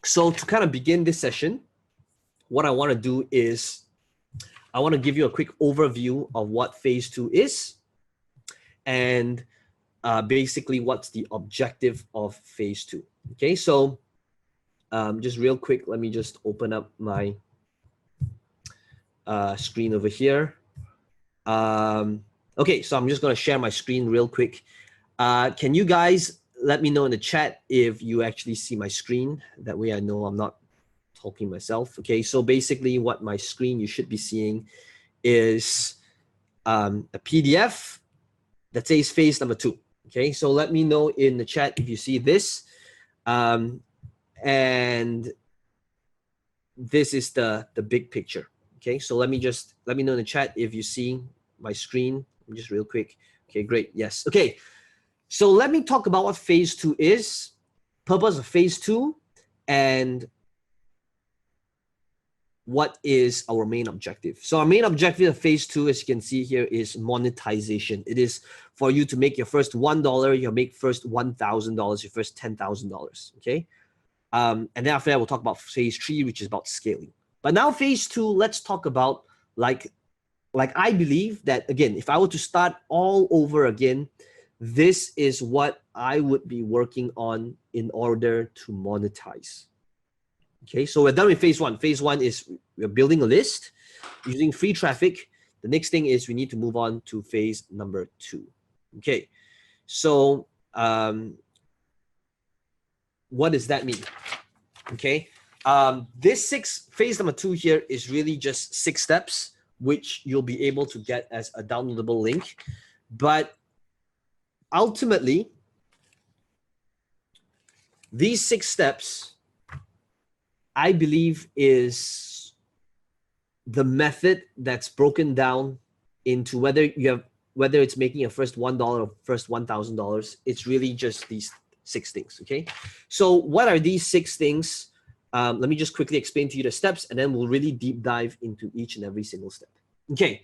So to kind of begin this session, what I want to do is I want to give you a quick overview of what phase 2 is and basically what's the objective of phase 2. Okay, so just real quick, let me just open up my screen over here. Okay, so I'm just going to share my screen real quick. Can you guys let me know in the chat if you actually see my screen? That way I know I'm not talking myself. Okay, so basically what my screen you should be seeing is a PDF that says phase number 2. Okay, so let me know in the chat if you see this. And this is the big picture. Okay, so let me know in the chat if you see my screen just real quick. Okay, great. Yes. Okay, so let me talk about what phase 2 is, purpose of phase 2, and what is our main objective. So our main objective of phase 2, as you can see here, is monetization. It is for you to make your first $1, you make first $1,000, your first $10,000. Okay, and then after that we'll talk about phase 3, which is about scaling. But now phase 2, let's talk about like I believe that, again, if I were to start all over again, this is what I would be working on in order to monetize. Okay, so we're done with phase 1. Phase 1 is we're building a list using free traffic. The next thing is we need to move on to phase number 2. Okay, so what does that mean? Okay, this phase number 2 here is really just 6 steps, which you'll be able to get as a downloadable link. But ultimately, these 6 steps, I believe, is the method that's broken down into whether it's making your first $1 or first $1,000. It's really just these 6 things. Okay, so what are these 6 things? Let me just quickly explain to you the steps, and then we'll really deep dive into each and every single step. Okay,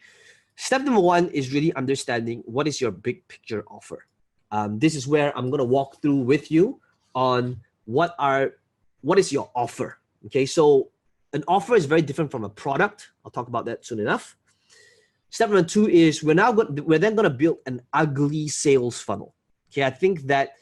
step number 1 is really understanding what is your big picture offer. This is where I'm going to walk through with you on what is your offer. Okay, so an offer is very different from a product. I'll talk about that soon enough. Step number 2 is we're then going to build an ugly sales funnel. Okay, I think that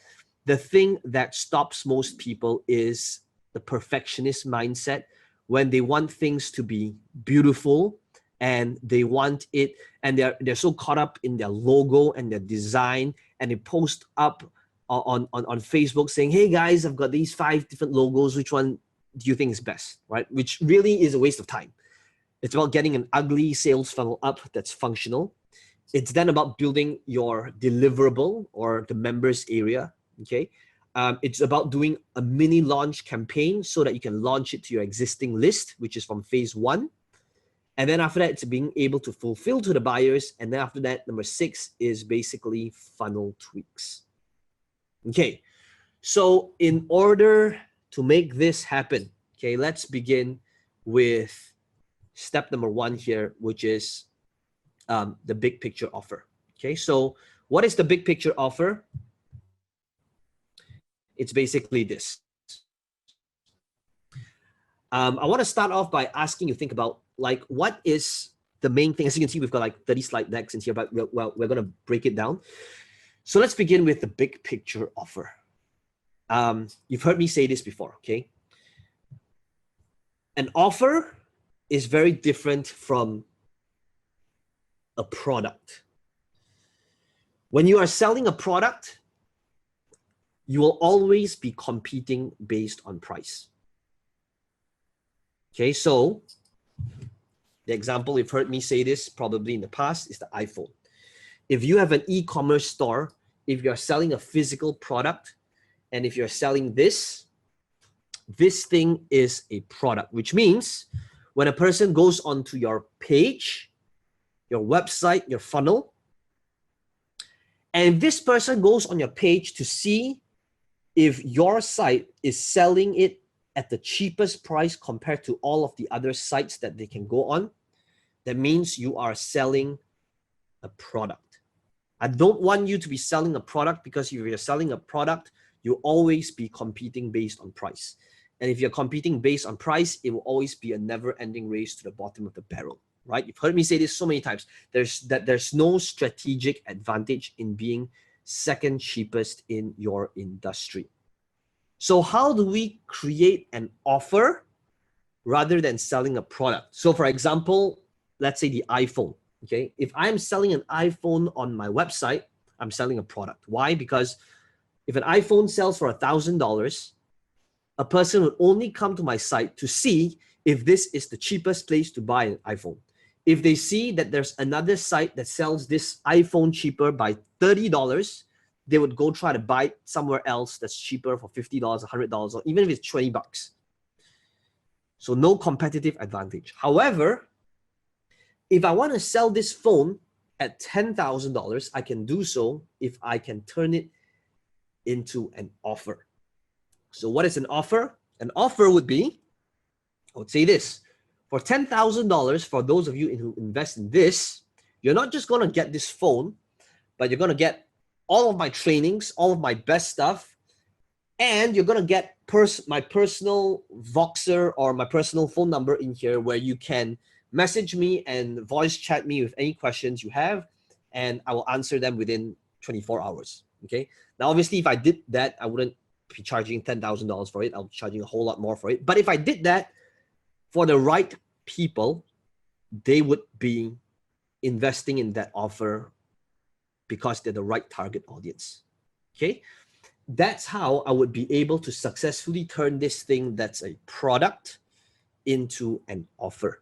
the thing that stops most people is the perfectionist mindset, when they want things to be beautiful and they want it, and they're so caught up in their logo and their design, and they post up on Facebook saying, hey guys, I've got these 5 different logos, which one do you think is best, right? Which really is a waste of time. It's about getting an ugly sales funnel up that's functional. It's then about building your deliverable or the members area. Okay, it's about doing a mini launch campaign so that you can launch it to your existing list, which is from phase 1. And then after that, it's being able to fulfill to the buyers. And then after that, number 6 is basically funnel tweaks. Okay, so in order to make this happen, okay, let's begin with step number 1 here, which is the big picture offer. Okay, so what is the big picture offer? It's basically this. I want to start off by asking you to think about, like, what is the main thing? As you can see, we've got like 30 slide decks in here, but we're going to break it down. So let's begin with the big picture offer. You've heard me say this before, okay? An offer is very different from a product. When you are selling a product, you will always be competing based on price. Okay, so the example you've heard me say this probably in the past is the iPhone. If you have an e-commerce store, if you're selling a physical product, and if you're selling this thing is a product, which means when a person goes onto your page, your website, your funnel, and this person goes on your page to see if your site is selling it at the cheapest price compared to all of the other sites that they can go on, that means you are selling a product. I don't want you to be selling a product, because if you're selling a product, you'll always be competing based on price. And if you're competing based on price, it will always be a never-ending race to the bottom of the barrel, right? You've heard me say this so many times. There's no strategic advantage in being second cheapest in your industry. So how do we create an offer rather than selling a product? So for example, let's say the iPhone, okay? If I'm selling an iPhone on my website, I'm selling a product. Why? Because if an iPhone sells for $1,000, a person would only come to my site to see if this is the cheapest place to buy an iPhone. If they see that there's another site that sells this iPhone cheaper by $30, they would go try to buy it somewhere else that's cheaper for $50, $100, or even if it's 20 bucks. So no competitive advantage. However, if I want to sell this phone at $10,000, I can do so if I can turn it into an offer. So what is an offer? An offer would be, I would say this, for $10,000, for those of you who invest in this, you're not just going to get this phone, but you're going to get all of my trainings, all of my best stuff, and you're going to get my personal Voxer or my personal phone number in here where you can message me and voice chat me with any questions you have, and I will answer them within 24 hours, okay? Now, obviously, if I did that, I wouldn't be charging $10,000 for it. I'll be charging a whole lot more for it. But if I did that for the right people, they would be investing in that offer because they're the right target audience, okay? That's how I would be able to successfully turn this thing that's a product into an offer.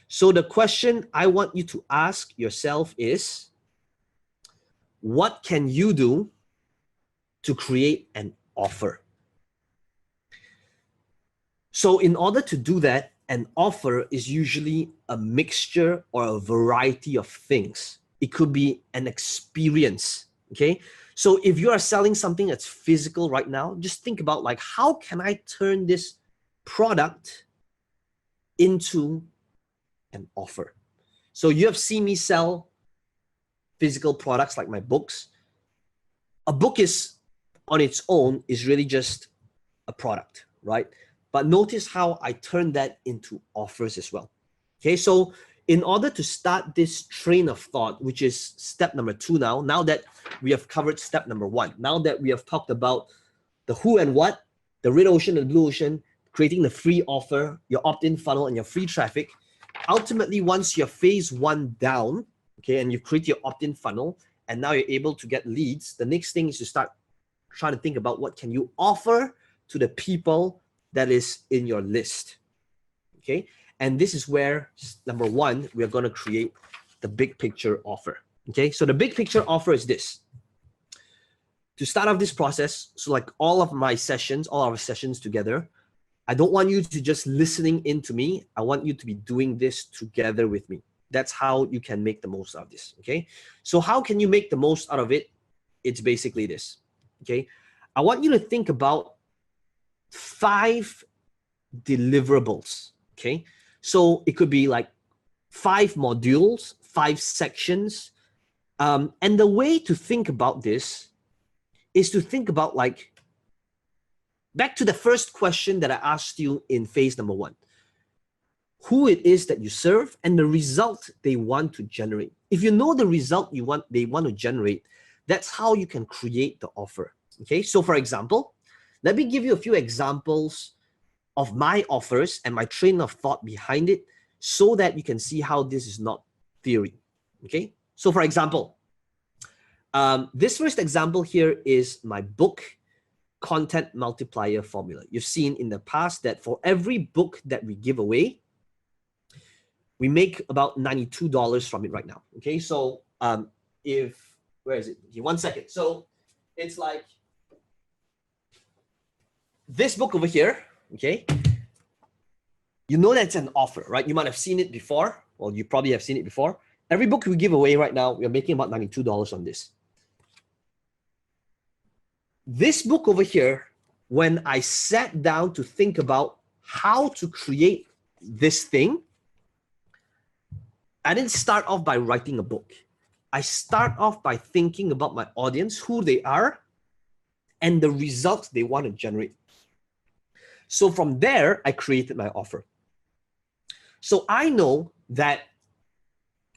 So the question I want you to ask yourself is, what can you do to create an offer? So in order to do that, an offer is usually a mixture or a variety of things. It could be an experience, okay? So if you are selling something that's physical right now, just think about like, how can I turn this product into an offer? So you have seen me sell physical products like my books. A book is on its own is really just a product, right? But notice how I turn that into offers as well. Okay, so in order to start this train of thought, which is step number 2 now that we have covered step number 1, now that we have talked about the who and what, the red ocean and the blue ocean, creating the free offer, your opt-in funnel, and your free traffic, ultimately, once you're phase 1 down, okay, and you create your opt-in funnel, and now you're able to get leads, the next thing is to start trying to think about what can you offer to the people that is in your list, okay? And this is where, number 1, we are going to create the big picture offer, okay? So the big picture offer is this. To start off this process, so like all of our sessions together, I don't want you to just listening into me. I want you to be doing this together with me. That's how you can make the most out of this, okay? So how can you make the most out of it? It's basically this, okay? I want you to think about 5 deliverables, okay? So it could be like 5 modules, 5 sections. And the way to think about this is to think about like, back to the first question that I asked you in phase number 1, who it is that you serve and the result they want to generate. If you know the result they want to generate, that's how you can create the offer, okay? So for example, let me give you a few examples of my offers and my train of thought behind it so that you can see how this is not theory, okay? So for example, this first example here is my book content multiplier formula. You've seen in the past that for every book that we give away, we make about $92 from it right now, okay? So where is it? Okay, 1 second. So it's like this book over here, okay? You know that's an offer, right? You might have seen it before. Well, you probably have seen it before. Every book we give away right now, we're making about $92 on this. This book over here, when I sat down to think about how to create this thing, I didn't start off by writing a book. I start off by thinking about my audience, who they are, and the results they want to generate. So from there, I created my offer. So I know that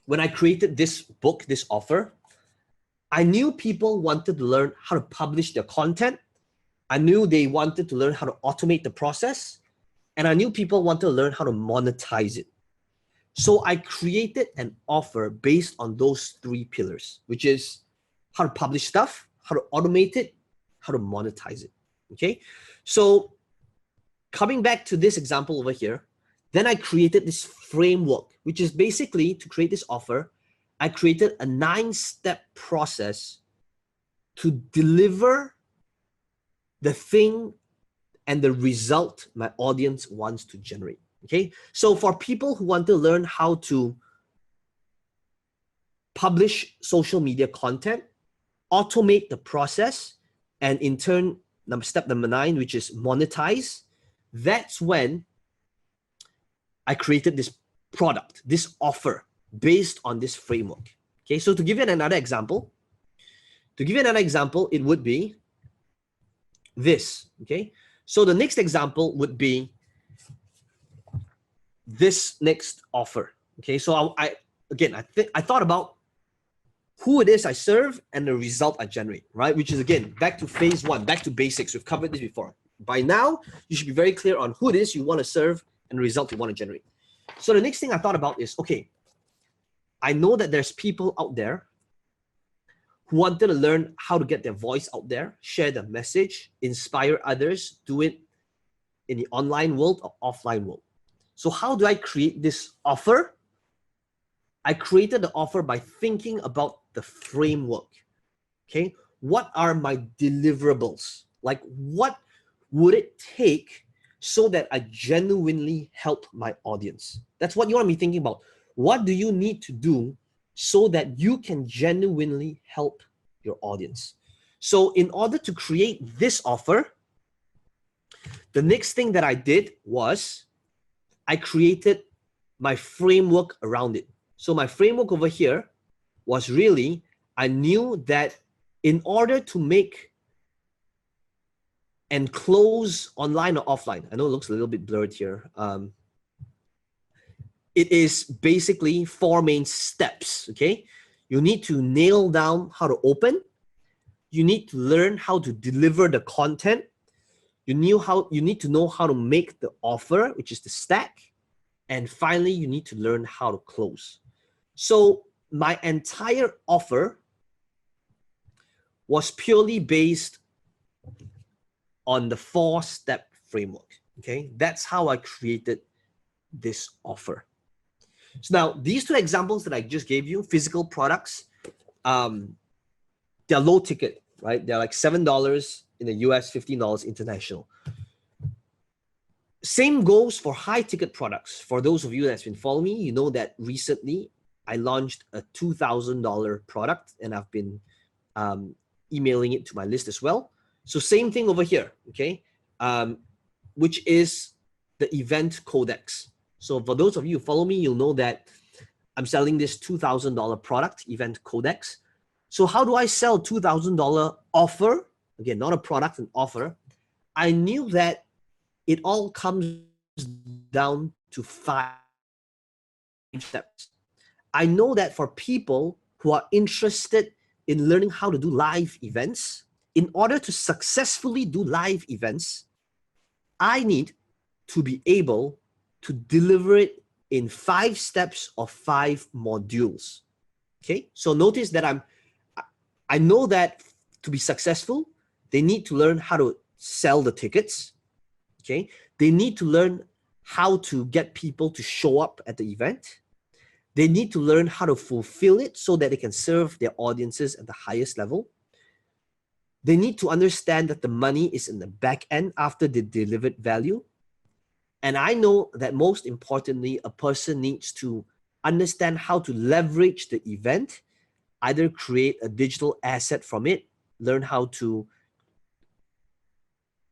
when I created this book, this offer, I knew people wanted to learn how to publish their content. I knew they wanted to learn how to automate the process. And I knew people wanted to learn how to monetize it. So I created an offer based on those three pillars, which is how to publish stuff, how to automate it, how to monetize it. Okay. So coming back to this example over here, then I created this framework, which is basically to create this offer. I created a 9-step process to deliver the thing and the result my audience wants to generate. Okay. So for people who want to learn how to publish social media content, automate the process, and in turn, step number 9, which is monetize, that's when I created this product, this offer based on this framework. Okay, so to give you another example, it would be this. Okay, so the next example would be this next offer. Okay, so I thought about who it is I serve and the result I generate, right? Which is, again, back to phase 1, back to basics. We've covered this before. By now, you should be very clear on who it is you want to serve and the result you want to generate. So the next thing I thought about is, okay, I know that there's people out there who wanted to learn how to get their voice out there, share the message, inspire others, do it in the online world or offline world. So how do I create this offer? I created the offer by thinking about the framework. Okay, what are my deliverables? Like, what would it take so that I genuinely help my audience? That's what you want to be thinking about. What do you need to do so that you can genuinely help your audience? So in order to create this offer, the next thing that I did was I created my framework around it. So my framework over here was really, I knew that in order to make and close online or offline, I know it looks a little bit blurred here. It is basically 4 main steps, okay? You need to nail down how to open. You need to learn how to deliver the content. You need to know how to make the offer, which is the stack. And finally, you need to learn how to close. So my entire offer was purely based on the 4-step framework, okay? That's how I created this offer. So now, these 2 examples that I just gave you, physical products, they're low ticket, right? They're like $7 in the US, $15 international. Same goes for high ticket products. For those of you that's been following me, you know that recently I launched a $2,000 product and I've been emailing it to my list as well. So same thing over here, okay? Which is the event codex. So for those of you who follow me, you'll know that I'm selling this $2,000 product, event codex. So how do I sell $2,000 offer? Again, not a product, an offer. I knew that it all comes down to 5 steps. I know that for people who are interested in learning how to do live events, in order to successfully do live events, I need to be able to deliver it in 5 steps or 5 modules. Okay, so notice that I know that to be successful, they need to learn how to sell the tickets. Okay, they need to learn how to get people to show up at the event. They need to learn how to fulfill it so that they can serve their audiences at the highest level. They need to understand that the money is in the back end after the delivered value. And I know that most importantly, a person needs to understand how to leverage the event, either create a digital asset from it, learn how to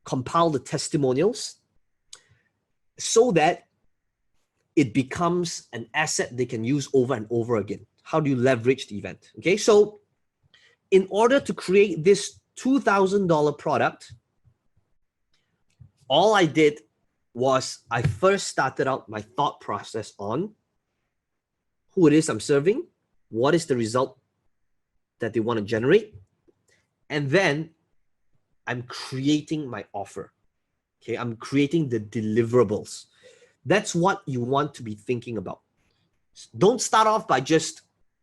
compile the testimonials so that it becomes an asset they can use over and over again. How do you leverage the event? Okay, so in order to create this $2,000 product, all I did was I first started out my thought process on who it is I'm serving, what is the result that they want to generate, and then I'm creating my offer. Okay, I'm creating the deliverables. That's what you want to be thinking about. Don't start off by just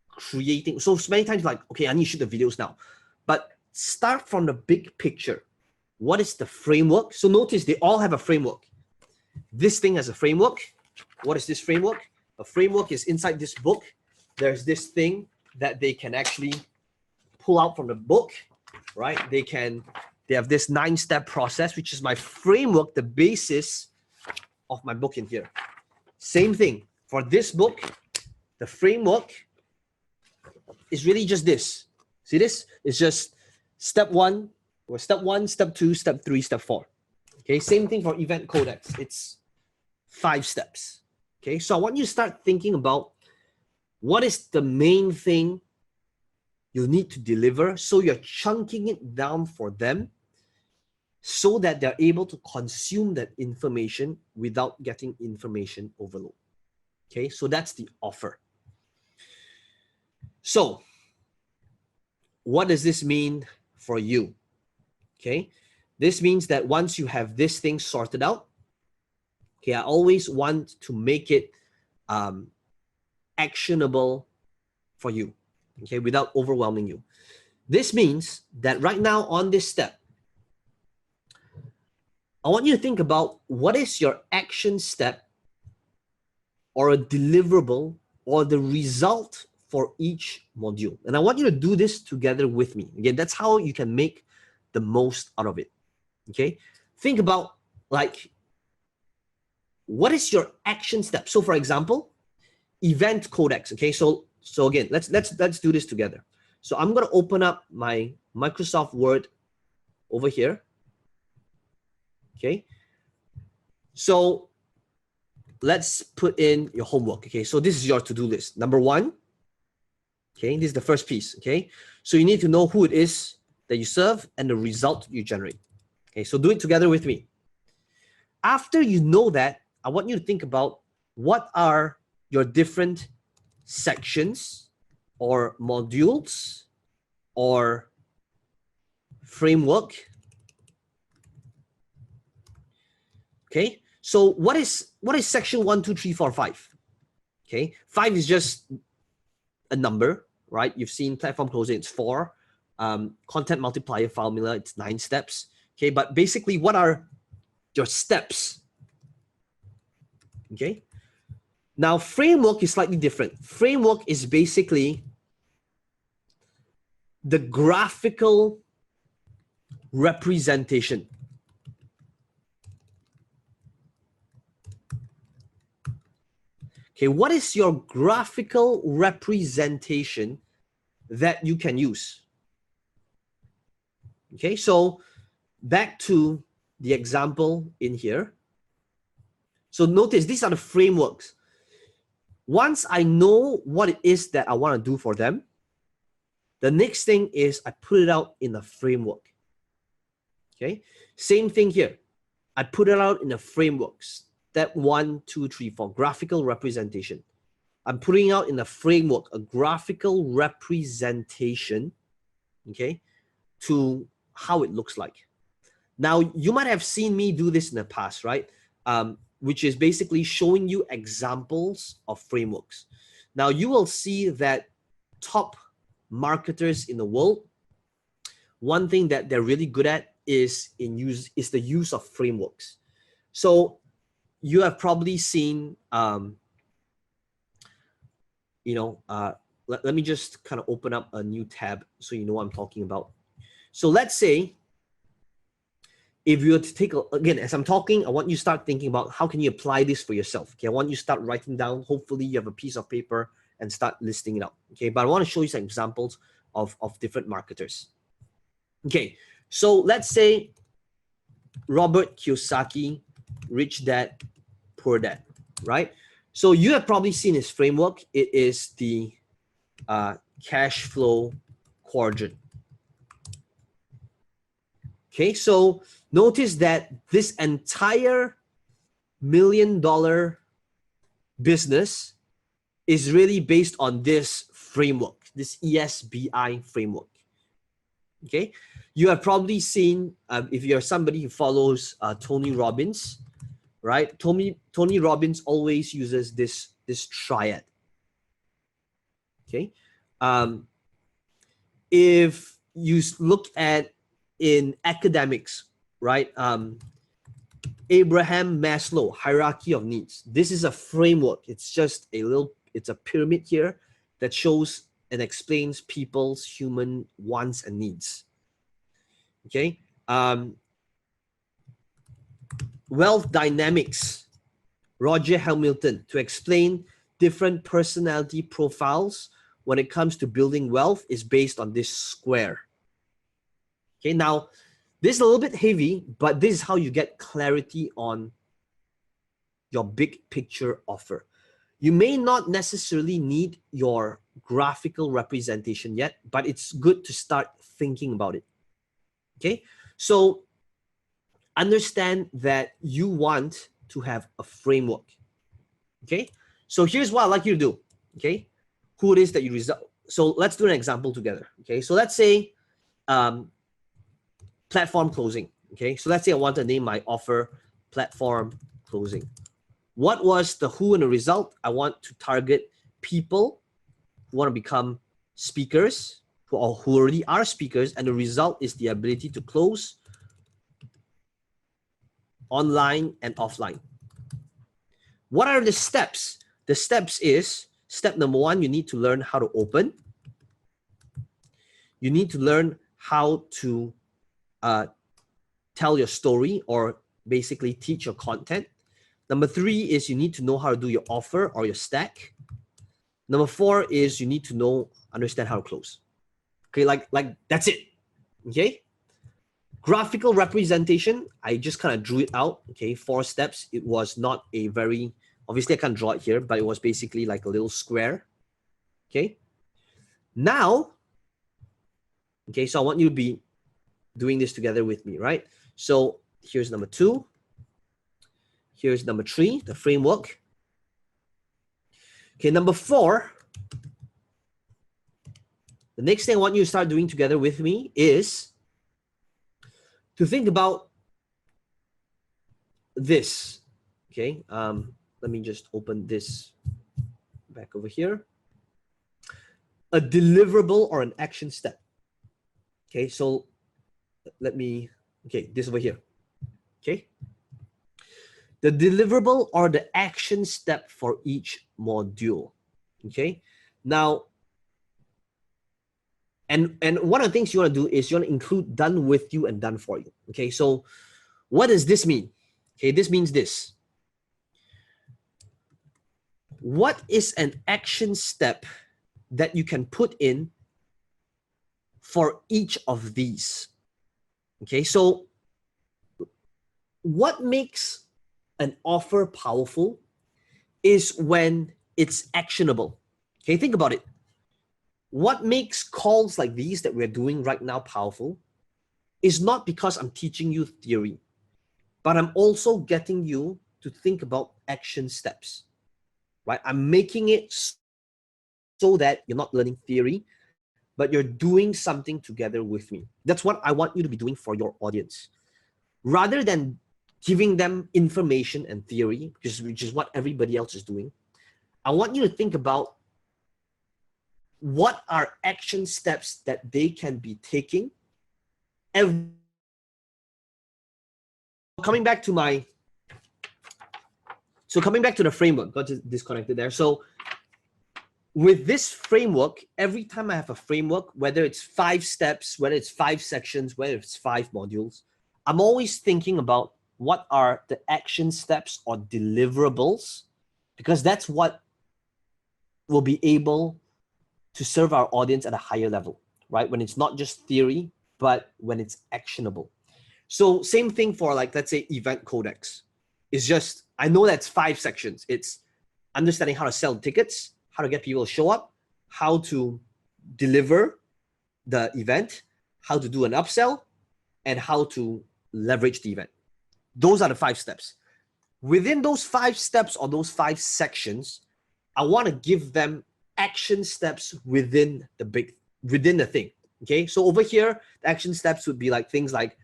creating. So many times like, okay, I need to shoot the videos now. But start from the big picture. What is the framework? So notice they all have a framework. This thing has a framework. What is this framework? A framework is inside this book. There's this thing that they can actually pull out from the book, right? They have this 9-step process, which is my framework, the basis of my book in here. Same thing for this book. The framework is really just this. See this? It's just step 1, or step 1, step 2, step 3, step 4. Okay, same thing for event codex. It's 5 steps. Okay, so I want you to start thinking about what is the main thing you need to deliver, so you're chunking it down for them so that they're able to consume that information without getting information overload. Okay, so that's the offer. So what does this mean for you? Okay, this means that once you have this thing sorted out, okay, I always want to make it actionable for you, okay, without overwhelming you. This means that right now on this step, I want you to think about what is your action step or a deliverable or the result for each module. And I want you to do this together with me. Again, that's how you can make the most out of it. Okay, think about like, what is your action step? So for example, event codex. Okay, so again, let's do this together. So I'm gonna open up my Microsoft Word over here. Okay, so let's put in your homework. Okay, so this is your to-do list. Number 1. Okay, this is the first piece. Okay, so you need to know who it is that you serve and the result you generate. Okay, so do it together with me. After you know that, I want you to think about what are your different sections or modules or framework. Okay, so what is section 1, 2, 3, 4, 5? Okay, 5 is just a number, right? You've seen platform closing, it's 4. Content multiplier formula, it's 9 steps. Okay, but basically, what are your steps? Okay, now framework is slightly different. Framework is basically the graphical representation. Okay, what is your graphical representation that you can use? Okay, so back to the example in here. So notice these are the frameworks. Once I know what it is that I want to do for them, the next thing is I put it out in a framework. Okay, same thing here. I put it out in a framework. Step 1, 2, 3, 4, graphical representation. I'm putting out in a framework, a graphical representation, okay, to how it looks like. Now, you might have seen me do this in the past, right? Which is basically showing you examples of frameworks. Now, you will see that top marketers in the world, one thing that they're really good at is the use of frameworks. So you have probably seen, let me just kind of open up a new tab so you know what I'm talking about. So let's say, if you were to take, again, as I'm talking, I want you to start thinking about how can you apply this for yourself. Okay, I want you to start writing down. Hopefully you have a piece of paper and start listing it out. Okay, but I want to show you some examples of different marketers. Okay, so let's say Robert Kiyosaki, Rich Dad, Poor Dad, right? So you have probably seen his framework. It is the cash flow quadrant. Okay, so notice that this entire million business is really based on this framework, this ESBI framework. Okay, you have probably seen, if you're somebody who follows Tony Robbins, right? Tony Robbins always uses this triad. Okay, if you look at in academics, right? Abraham Maslow, hierarchy of needs. This is a framework. It's just it's a pyramid here that shows and explains people's human wants and needs. Okay. Wealth dynamics, Roger Hamilton, to explain different personality profiles when it comes to building wealth is based on this square. Okay, now this is a little bit heavy, but this is how you get clarity on your big picture offer. You may not necessarily need your graphical representation yet, but it's good to start thinking about it. Okay, so understand that you want to have a framework. Okay, so here's what I'd like you to do. Okay, who it is that you result. So let's do an example together. Okay, so let's say platform closing. Okay, so let's say I want to name my offer platform closing. What was the who and the result? I want to target people who want to become speakers, who already are speakers, and the result is the ability to close online and offline. What are the steps? The steps is, step number one, you need to learn how to open. You need to learn how to tell your story, or basically teach your content. Number three is you need to know how to do your offer or your stack. Number four is you need to understand how to close. Okay, like that's it. Okay. Graphical representation, I just kind of drew it out. Okay, 4 steps. It was not a very, obviously I can't draw it here, but it was basically like a little square. Okay. Now, okay, so I want you to be doing this together with me, right? So here's number 2. Here's number 3, the framework. Okay, number 4. The next thing I want you to start doing together with me is to think about this. Okay, let me just open this back over here. A deliverable or an action step. Okay, so this over here. Okay, the deliverable or the action step for each module. Okay, now, and one of the things you want to do is you want to include done with you and done for you. Okay, so what does this mean? Okay, this means this. What is an action step that you can put in for each of these? Okay, so what makes an offer powerful is when it's actionable. Okay, think about it. What makes calls like these that we're doing right now powerful is not because I'm teaching you theory, but I'm also getting you to think about action steps, right? I'm making it so that you're not learning theory, but you're doing something together with me. That's what I want you to be doing for your audience. Rather than giving them information and theory, which is what everybody else is doing, I want you to think about what are action steps that they can be taking. Coming back to the framework, got disconnected there. So with this framework, every time I have a framework, whether it's 5 steps, whether it's 5 sections, whether it's 5 modules, I'm always thinking about what are the action steps or deliverables, because that's what will be able to serve our audience at a higher level, right? When it's not just theory, but when it's actionable. So same thing for, like, let's say event codex. It's just, I know that's 5 sections. It's understanding how to sell tickets, how to get people to show up, how to deliver the event, how to do an upsell, and how to leverage the event. Those are the 5 steps. Within those 5 steps or those 5 sections, I want to give them action steps within the thing. Okay, so over here, the action steps would be like things like,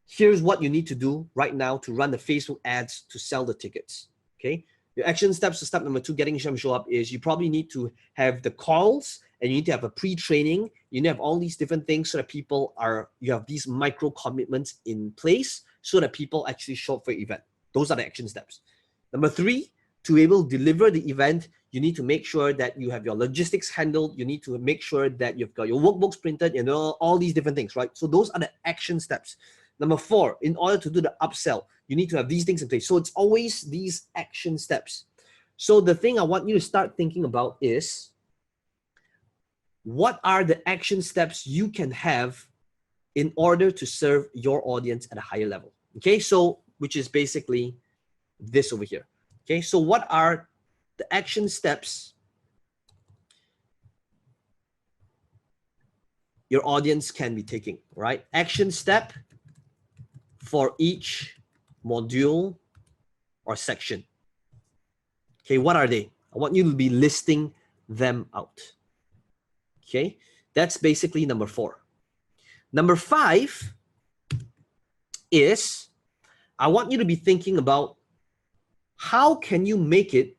here's what you need to do right now to run the Facebook ads to sell the tickets. Okay, your action steps, so step number 2, getting them show up, is you probably need to have the calls, and you need to have a pre-training. You need to have all these different things so that you have these micro commitments in place so that people actually show up for your event. Those are the action steps. Number 3, to be able to deliver the event, you need to make sure that you have your logistics handled. You need to make sure that you've got your workbooks printed, all these different things, right? So those are the action steps. Number 4, in order to do the upsell, you need to have these things in place. So it's always these action steps. So the thing I want you to start thinking about is, what are the action steps you can have in order to serve your audience at a higher level? Okay, so which is basically this over here. Okay, so what are the action steps your audience can be taking, right? Action step for each module or section. Okay, what are they? I want you to be listing them out. Okay, that's basically number 4. Number 5 is, I want you to be thinking about, how can you make it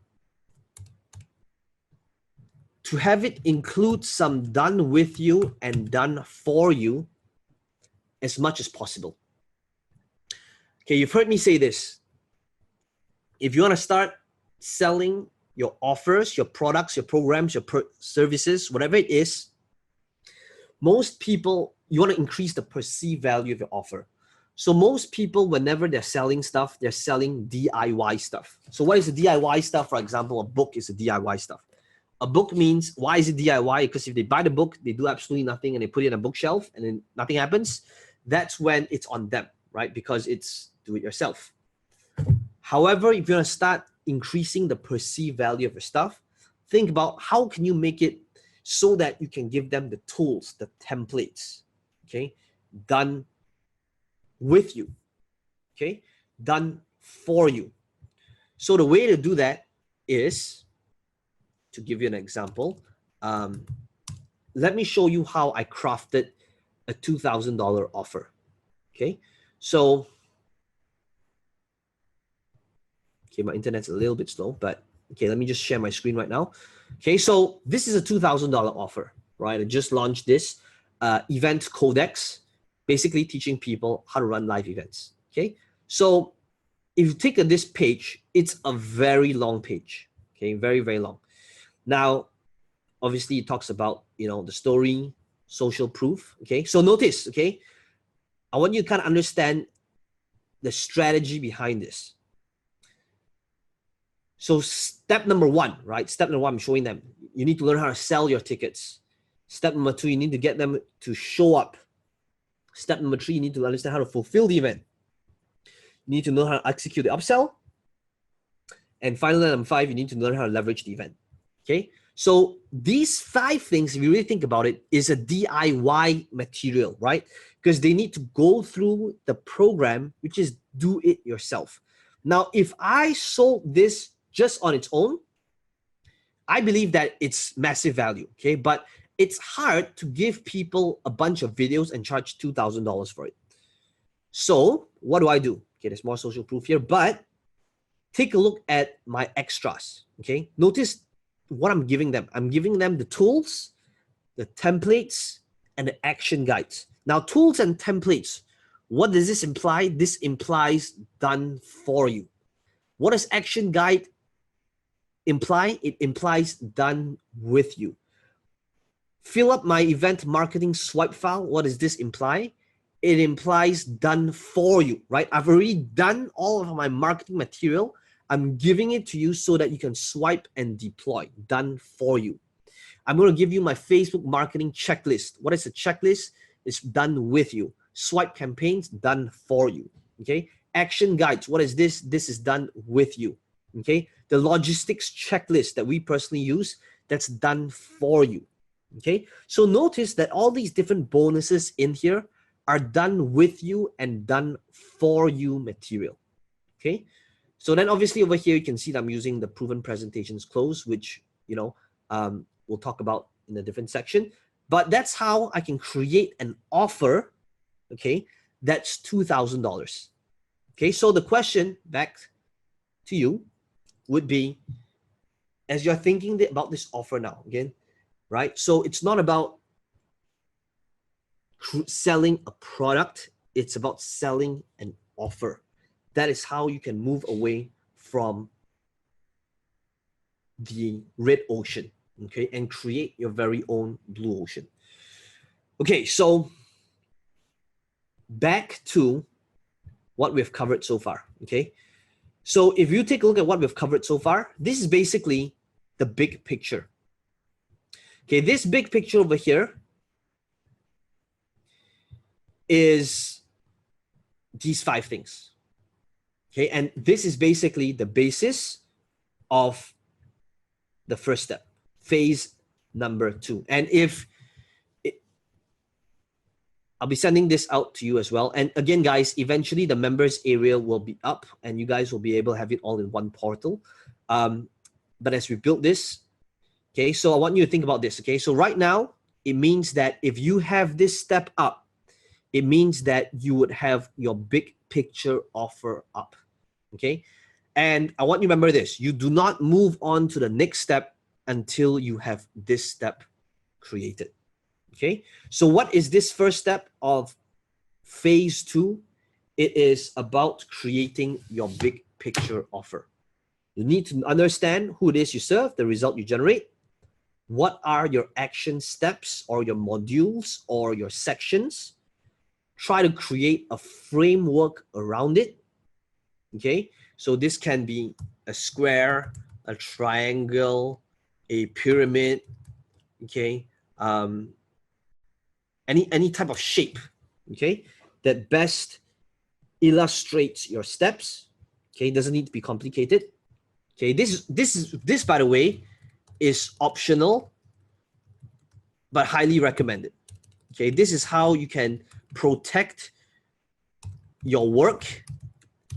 to have it include some done with you and done for you as much as possible. Okay, you've heard me say this. If you want to start selling your offers, your products, your programs, your services, whatever it is, most people, you want to increase the perceived value of your offer. So most people, whenever they're selling stuff, they're selling DIY stuff. So what is the DIY stuff? For example, a book is a DIY stuff. A book means, why is it DIY? Because if they buy the book, they do absolutely nothing and they put it in a bookshelf and then nothing happens, that's when it's on them, right? Because it's do it yourself. However, if you want to start increasing the perceived value of your stuff, think about how can you make it so that you can give them the tools, the templates, okay, done with you, okay, done for you. So the way to do that is, to give you an example, let me show you how I crafted a $2,000 offer. Okay, so my internet's a little bit slow, but okay, let me just share my screen right now. Okay, so this is a $2,000 offer, right? I just launched this event codex, basically teaching people how to run live events. Okay, so if you take this page, it's a very long page. Okay, very, very long. Now, obviously, it talks about, the story, social proof. Okay, so notice, okay, I want you to kind of understand the strategy behind this. So step number 1, right? Step number 1, I'm showing them. You need to learn how to sell your tickets. Step number 2, you need to get them to show up. Step number 3, you need to understand how to fulfill the event. You need to know how to execute the upsell. And finally, number 5, you need to learn how to leverage the event. Okay, so these 5 things, if you really think about it, is a DIY material, right? Because they need to go through the program, which is do it yourself. Now, if I sold this just on its own, I believe that it's massive value, okay? But it's hard to give people a bunch of videos and charge $2,000 for it. So what do? Okay, there's more social proof here, but take a look at my extras, okay? Notice what I'm giving them. I'm giving them the tools, the templates, and the action guides. Now, tools and templates, what does this imply? This implies done for you. What does action guide imply? It implies done with you. Fill up my event marketing swipe file. What does this imply? It implies done for you, right? I've already done all of my marketing material. I'm giving it to you so that you can swipe and deploy, done for you. I'm going to give you my Facebook marketing checklist. What is a checklist? It's done with you. Swipe campaigns, done for you, okay? Action guides, what is this? This is done with you, okay? The logistics checklist that we personally use, that's done for you, okay? So notice that all these different bonuses in here are done with you and done for you material, okay? So then obviously over here, you can see that I'm using the proven presentations close, which, we'll talk about in a different section. But that's how I can create an offer, okay, that's $2,000. Okay, so the question back to you would be, as you're thinking about this offer now, again, right? So it's not about selling a product, it's about selling an offer. That is how you can move away from the red ocean, okay, and create your very own blue ocean. Okay, so back to what we've covered so far, okay? So if you take a look at what we've covered so far, this is basically the big picture. Okay, this big picture over here is these 5 things. Okay, and this is basically the basis of the first step, phase number 2. And I'll be sending this out to you as well. And again, guys, eventually the members area will be up and you guys will be able to have it all in one portal. But as we build this, okay, so I want you to think about this, okay? So right now, it means that if you have this step up, it means that you would have your big picture offer up, okay? And I want you to remember this, you do not move on to the next step until you have this step created, okay? So what is this first step of phase 2? It is about creating your big picture offer. You need to understand who it is you serve, the result you generate, what are your action steps or your modules or your sections. Try to create a framework around it, okay? So this can be a square, a triangle, a pyramid, okay? Any type of shape, okay, that best illustrates your steps, okay? It doesn't need to be complicated, okay? This by the way is optional, but highly recommended, okay? This is how you can protect your work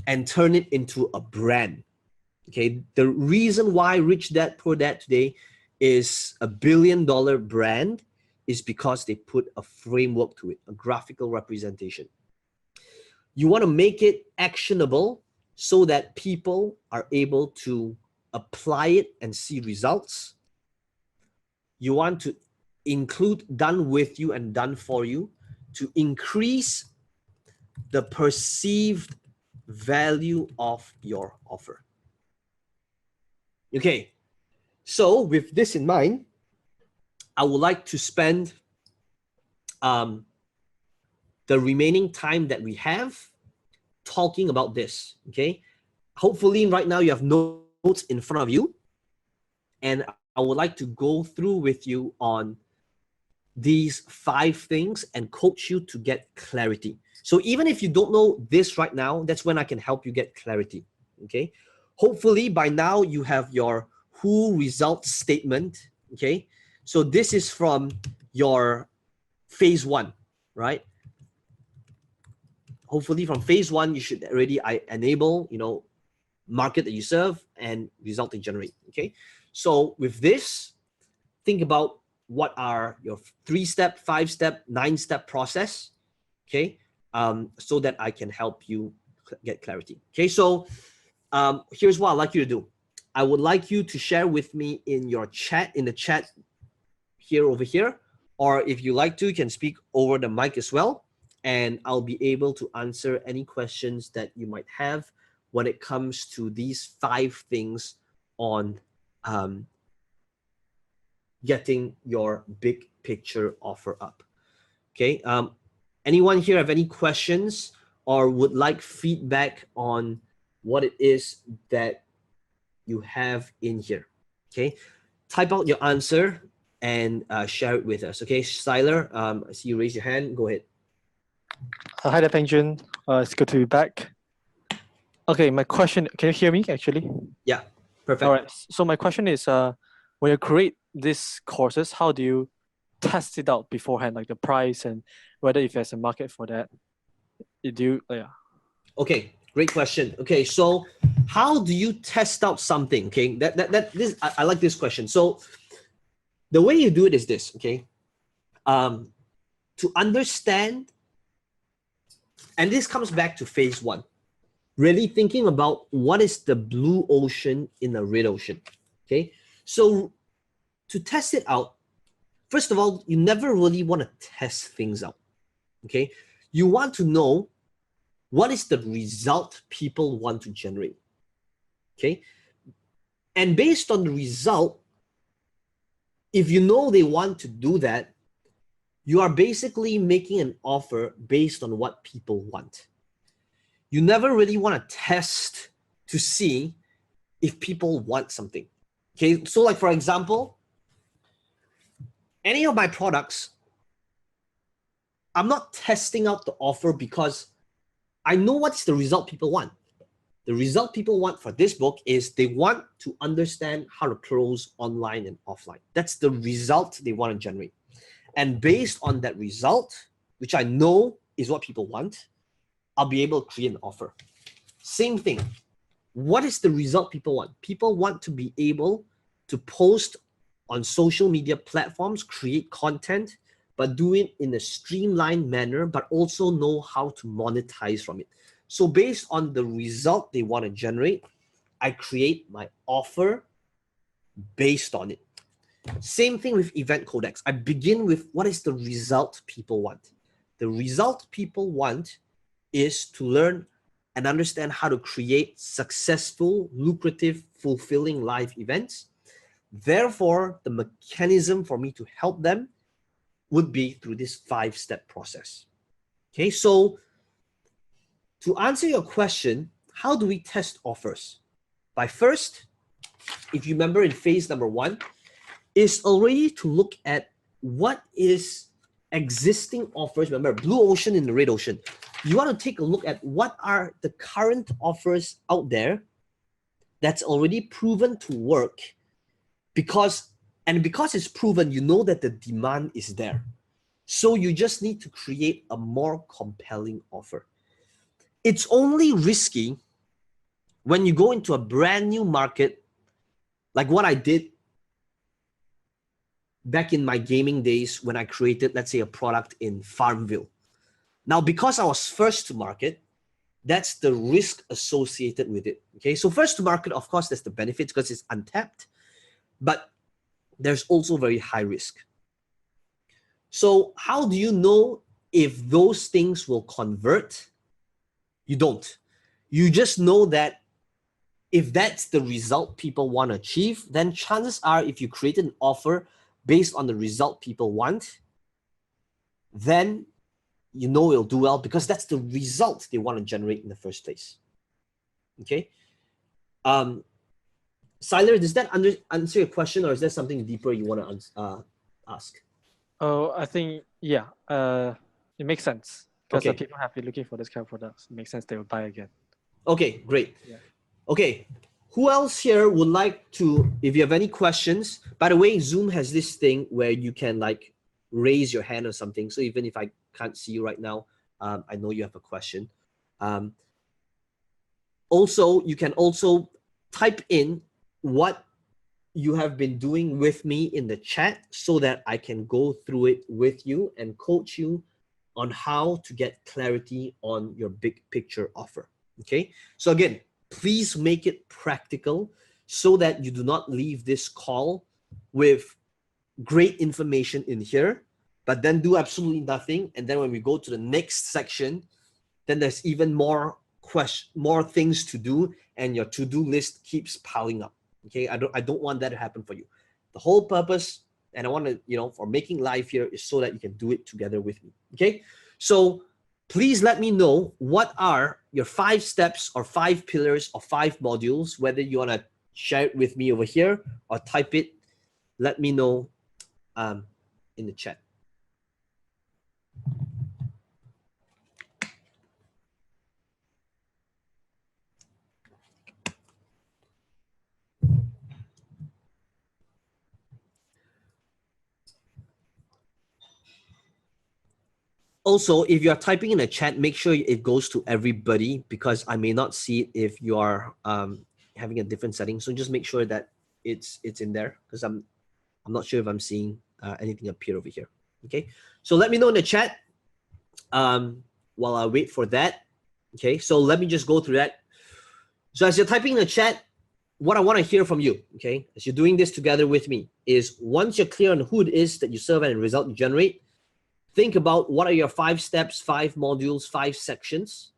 and turn it into a brand, okay? The reason why Rich Dad Poor Dad today is a $1 billion brand is because they put a framework to it, a graphical representation. You want to make it actionable so that people are able to apply it and see results. You want to include done with you and done for you to increase the perceived value of your offer. Okay, so with this in mind, I would like to spend the remaining time that we have talking about this, okay? Hopefully right now you have notes in front of you, and I would like to go through with you on these 5 things and coach you to get clarity. So even if you don't know this right now, that's when I can help you get clarity, okay? Hopefully by now you have your who results statement, okay? So this is from your phase 1, right? Hopefully from phase 1, you should already enable, market that you serve and result they generate, okay? So with this, think about what are your 3-step, 5-step, 9-step process, okay? So that I can help you get clarity, okay? So here's what I'd like you to do. I would like you to share with me in your chat, in the chat here over here, or if you like to, you can speak over the mic as well, and I'll be able to answer any questions that you might have when it comes to these 5 things on getting your big picture offer up. Okay, anyone here have any questions or would like feedback on what it is that you have in here? Okay, type out your answer and share it with us. Okay, Styler, I see you raise your hand. Go ahead. Hi there, Peng Joon. It's good to be back. Okay, my question, can you hear me actually? Yeah, perfect. All right, so my question is, when you create these courses, how do you test it out beforehand, like the price and whether if there's a market for that? Yeah. Okay, great question. Okay, so how do you test out something? Okay, this I like this question. So the way you do it is this. Okay, to understand, and this comes back to phase one. Really thinking about what is the blue ocean in the red ocean. Okay, so to test it out, first of all, you never really want to test things out. Okay, you want to know what is the result people want to generate. Okay, and based on the result, if you know they want to do that, you are basically making an offer based on what people want. You never really want to test to see if people want something. Okay, so like for example, any of my products, I'm not testing out the offer because I know what's the result people want. The result people want for this book is they want to understand how to close online and offline. That's the result they want to generate. And based on that result, which I know is what people want, I'll be able to create an offer. Same thing. What is the result people want? People want to be able to post on social media platforms, create content, but do it in a streamlined manner, but also know how to monetize from it. So based on the result they want to generate, I create my offer based on it. Same thing with event codex. I begin with what is the result people want. The result people want is to learn and understand how to create successful, lucrative, fulfilling live events. Therefore, the mechanism for me to help them would be through this 5-step process. Okay, so to answer your question, how do we test offers? By first, if you remember in phase number 1, is already to look at what is existing offers. Remember, blue ocean and the red ocean. You want to take a look at what are the current offers out there that's already proven to work, because it's proven, you know that the demand is there. So you just need to create a more compelling offer. It's only risky when you go into a brand new market, like what I did back in my gaming days when I created, let's say, a product in Farmville. Now, because I was first to market, that's the risk associated with it. Okay, so first to market, of course, there's the benefits because it's untapped, but there's also very high risk. So how do you know if those things will convert? You don't. You just know that if that's the result people want to achieve, then chances are if you create an offer based on the result people want, then you know it'll do well because that's the result they want to generate in the first place. Okay. Siler, does that answer your question, or is there something deeper you want to ask? Oh, I think, yeah, it makes sense because Okay. people have been looking for this kind of products. It makes sense they will buy again. Okay, great. Yeah. Okay, who else here would like to, if you have any questions, by the way, Zoom has this thing where you can like raise your hand or something. So even if I can't see you right now, I know you have a question. Also, you can also type in what you have been doing with me in the chat so that I can go through it with you and coach you on how to get clarity on your big picture offer. Okay, so again, please make it practical so that you do not leave this call with great information in here, but then do absolutely nothing. And then when we go to the next section, then there's even more things to do, and your to-do list keeps piling up. Okay, I don't want that to happen for you. The whole purpose, and I want to, for making live here is so that you can do it together with me. Okay, so please let me know what are your 5 steps or 5 pillars or 5 modules, whether you want to share it with me over here or type it. Let me know in the chat. Also, if you're typing in a chat, make sure it goes to everybody, because I may not see it if you are having a different setting. So just make sure that it's in there, because I'm not sure if I'm seeing anything appear over here. Okay, so let me know in the chat while I wait for that. Okay, so let me just go through that. So as you're typing in the chat, what I want to hear from you, okay, as you're doing this together with me, is once you're clear on who it is that you serve and the result you generate, think about what are your 5 steps, 5 modules, 5 sections.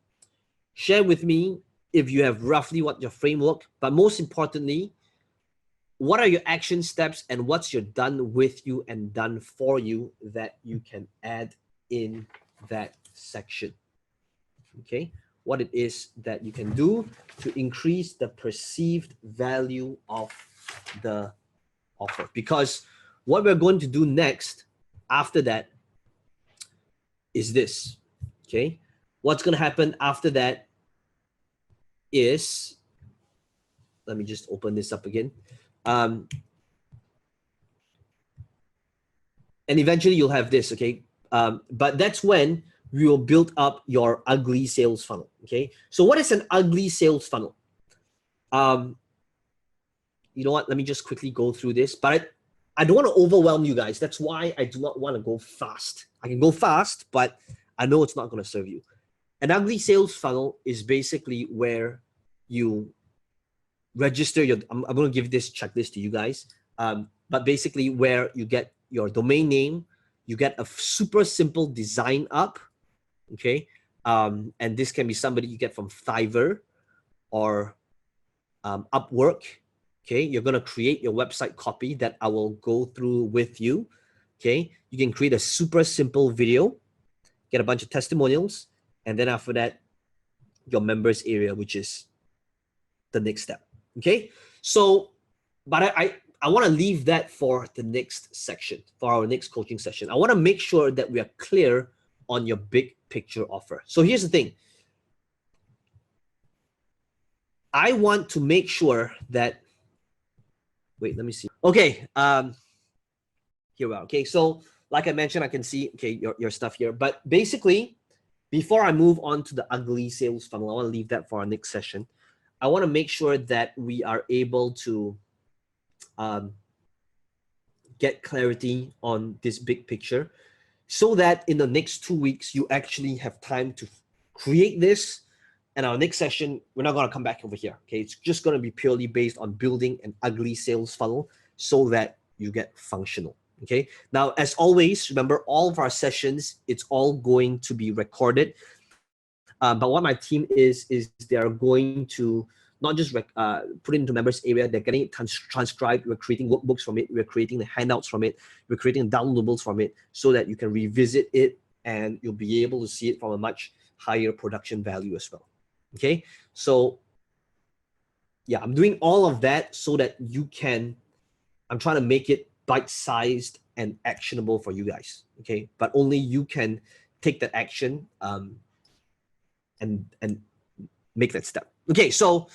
Share with me if you have roughly what your framework, but most importantly, what are your action steps and what's your done with you and done for you that you can add in that section. Okay, what it is that you can do to increase the perceived value of the offer. Because what we're going to do next after that is this. Okay, what's going to happen after that is, let me just open this up again. And eventually you'll have this, okay? But that's when we will build up your ugly sales funnel, okay? So what is an ugly sales funnel? You know what? Let me just quickly go through this, but I don't want to overwhelm you guys. That's why I do not want to go fast. I can go fast, but I know it's not going to serve you. An ugly sales funnel is basically where you register your, I'm going to give this checklist to you guys, but basically where you get your domain name, you get a super simple design up, okay? And this can be somebody you get from Fiverr or Upwork, okay? You're going to create your website copy that I will go through with you, okay? You can create a super simple video, get a bunch of testimonials, and then after that, your members area, which is the next step, okay? So, but I want to leave that for the next section, for our next coaching session. I want to make sure that we are clear on your big picture offer. So here's the thing. I want to make sure that, wait, let me see. Okay, here we are. Okay, so like I mentioned, I can see, okay, your stuff here. But basically, before I move on to the ugly sales funnel, I want to leave that for our next session. I want to make sure that we are able to get clarity on this big picture, so that in the next 2 weeks, you actually have time to create this. And our next session, we're not going to come back over here. Okay, it's just going to be purely based on building an ugly sales funnel so that you get functional. Okay, now, as always, remember all of our sessions, it's all going to be recorded. But what my team is they're going to not just put it into members area, they're getting it transcribed. We're creating workbooks from it. We're creating the handouts from it. We're creating downloadables from it so that you can revisit it and you'll be able to see it from a much higher production value as well. Okay, so yeah, I'm doing all of that so that you can, I'm trying to make it bite-sized and actionable for you guys. Okay, but only you can take that action and make that step. Okay, so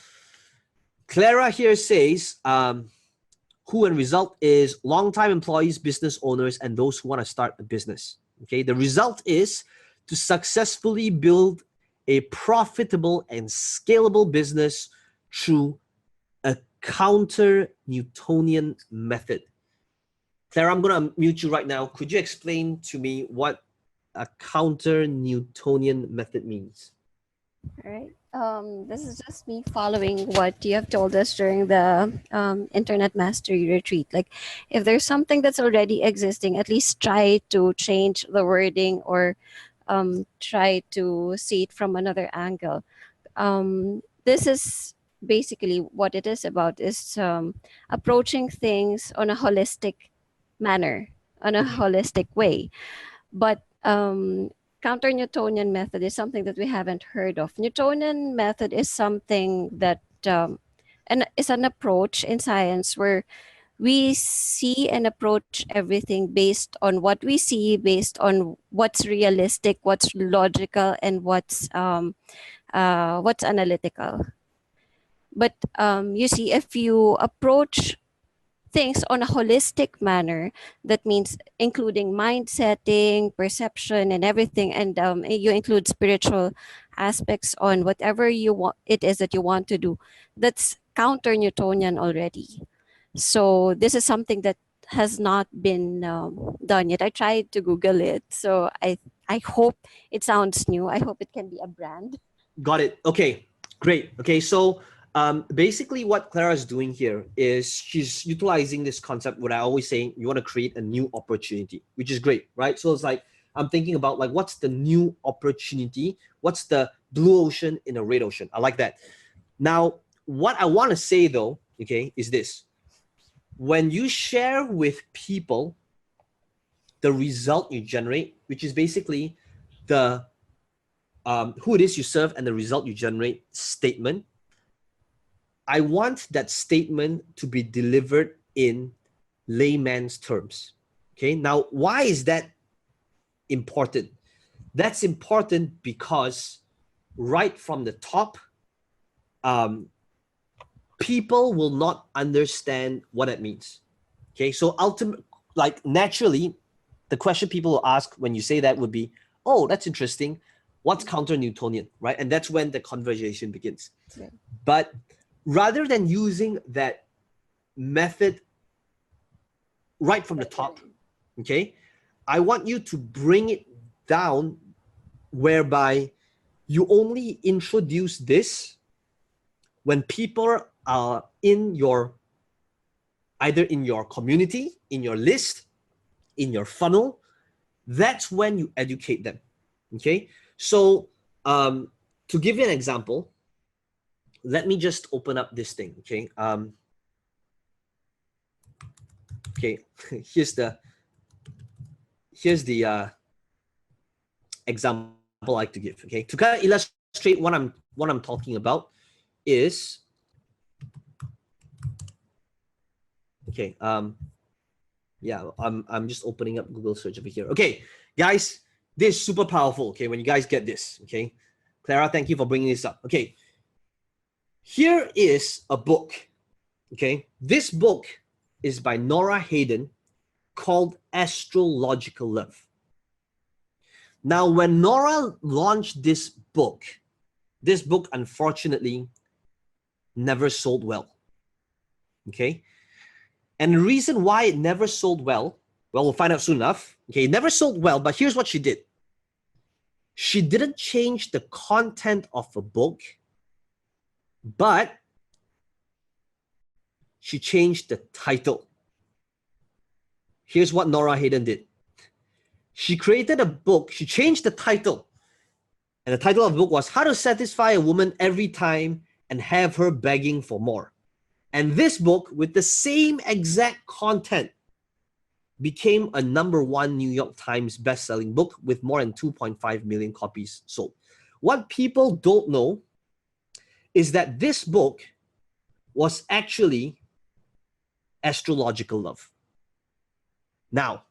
Clara here says, who and result is longtime employees, business owners, and those who want to start a business. Okay, the result is to successfully build a profitable and scalable business through a counter-Newtonian method. Clara, I'm going to mute you right now. Could you explain to me what a counter-Newtonian method means? All right. This is just me following what you have told us during the Internet Mastery Retreat. Like, if there's something that's already existing, at least try to change the wording or try to see it from another angle. This is basically what it is about, is approaching things on a holistic manner, on a holistic way. But counter Newtonian method is something that we haven't heard of. Newtonian method is something that and is an approach in science where we see and approach everything based on what we see, based on what's realistic, what's logical, and what's analytical. But you see, if you approach things on a holistic manner. That means including mind setting, perception, and everything. And you include spiritual aspects on whatever you want it is that you want to do. That's counter Newtonian already. So this is something that has not been done yet. I tried to Google it, so I hope it sounds new. I hope it can be a brand. Got it. Okay, great. Okay, so basically what Clara is doing here is she's utilizing this concept, what I always say, you want to create a new opportunity, which is great, right? So it's like, I'm thinking about like, what's the new opportunity? What's the blue ocean in a red ocean? I like that. Now, what I want to say though, okay, is this. When you share with people the result you generate, which is basically the who it is you serve and the result you generate statement, I want that statement to be delivered in layman's terms. Okay, now why is that important? That's important because right from the top, people will not understand what it means. Okay, so ultimately, like naturally, the question people will ask when you say that would be, oh, that's interesting. What's counter-Newtonian, right? And that's when the conversation begins. Yeah. But rather than using that method right from the top, okay, I want you to bring it down whereby you only introduce this when people are in your, either in your community, in your list, in your funnel. That's when you educate them. Okay, so to give you an example, let me just open up this thing. Okay, okay, here's the example I like to give. Okay, to kind of illustrate what I'm talking about is, okay, yeah, I'm just opening up Google search over here. Okay, guys, this is super powerful. Okay, when you guys get this, okay, Clara, thank you for bringing this up. Okay, here is a book. Okay, this book is by Nora Hayden called Astrological Love. Now, when Nora launched this book unfortunately never sold well. Okay, and the reason why it never sold well, we'll find out soon enough. Okay, it never sold well, but here's what she did. She didn't change the content of a book, but she changed the title. Here's what Nora Hayden did. She created a book, she changed the title, and the title of the book was How to Satisfy a Woman Every Time and Have Her Begging for More. And this book, with the same exact content, became a #1 New York Times best-selling book with more than 2.5 million copies sold. What people don't know is that this book was actually Astrological Love. Now,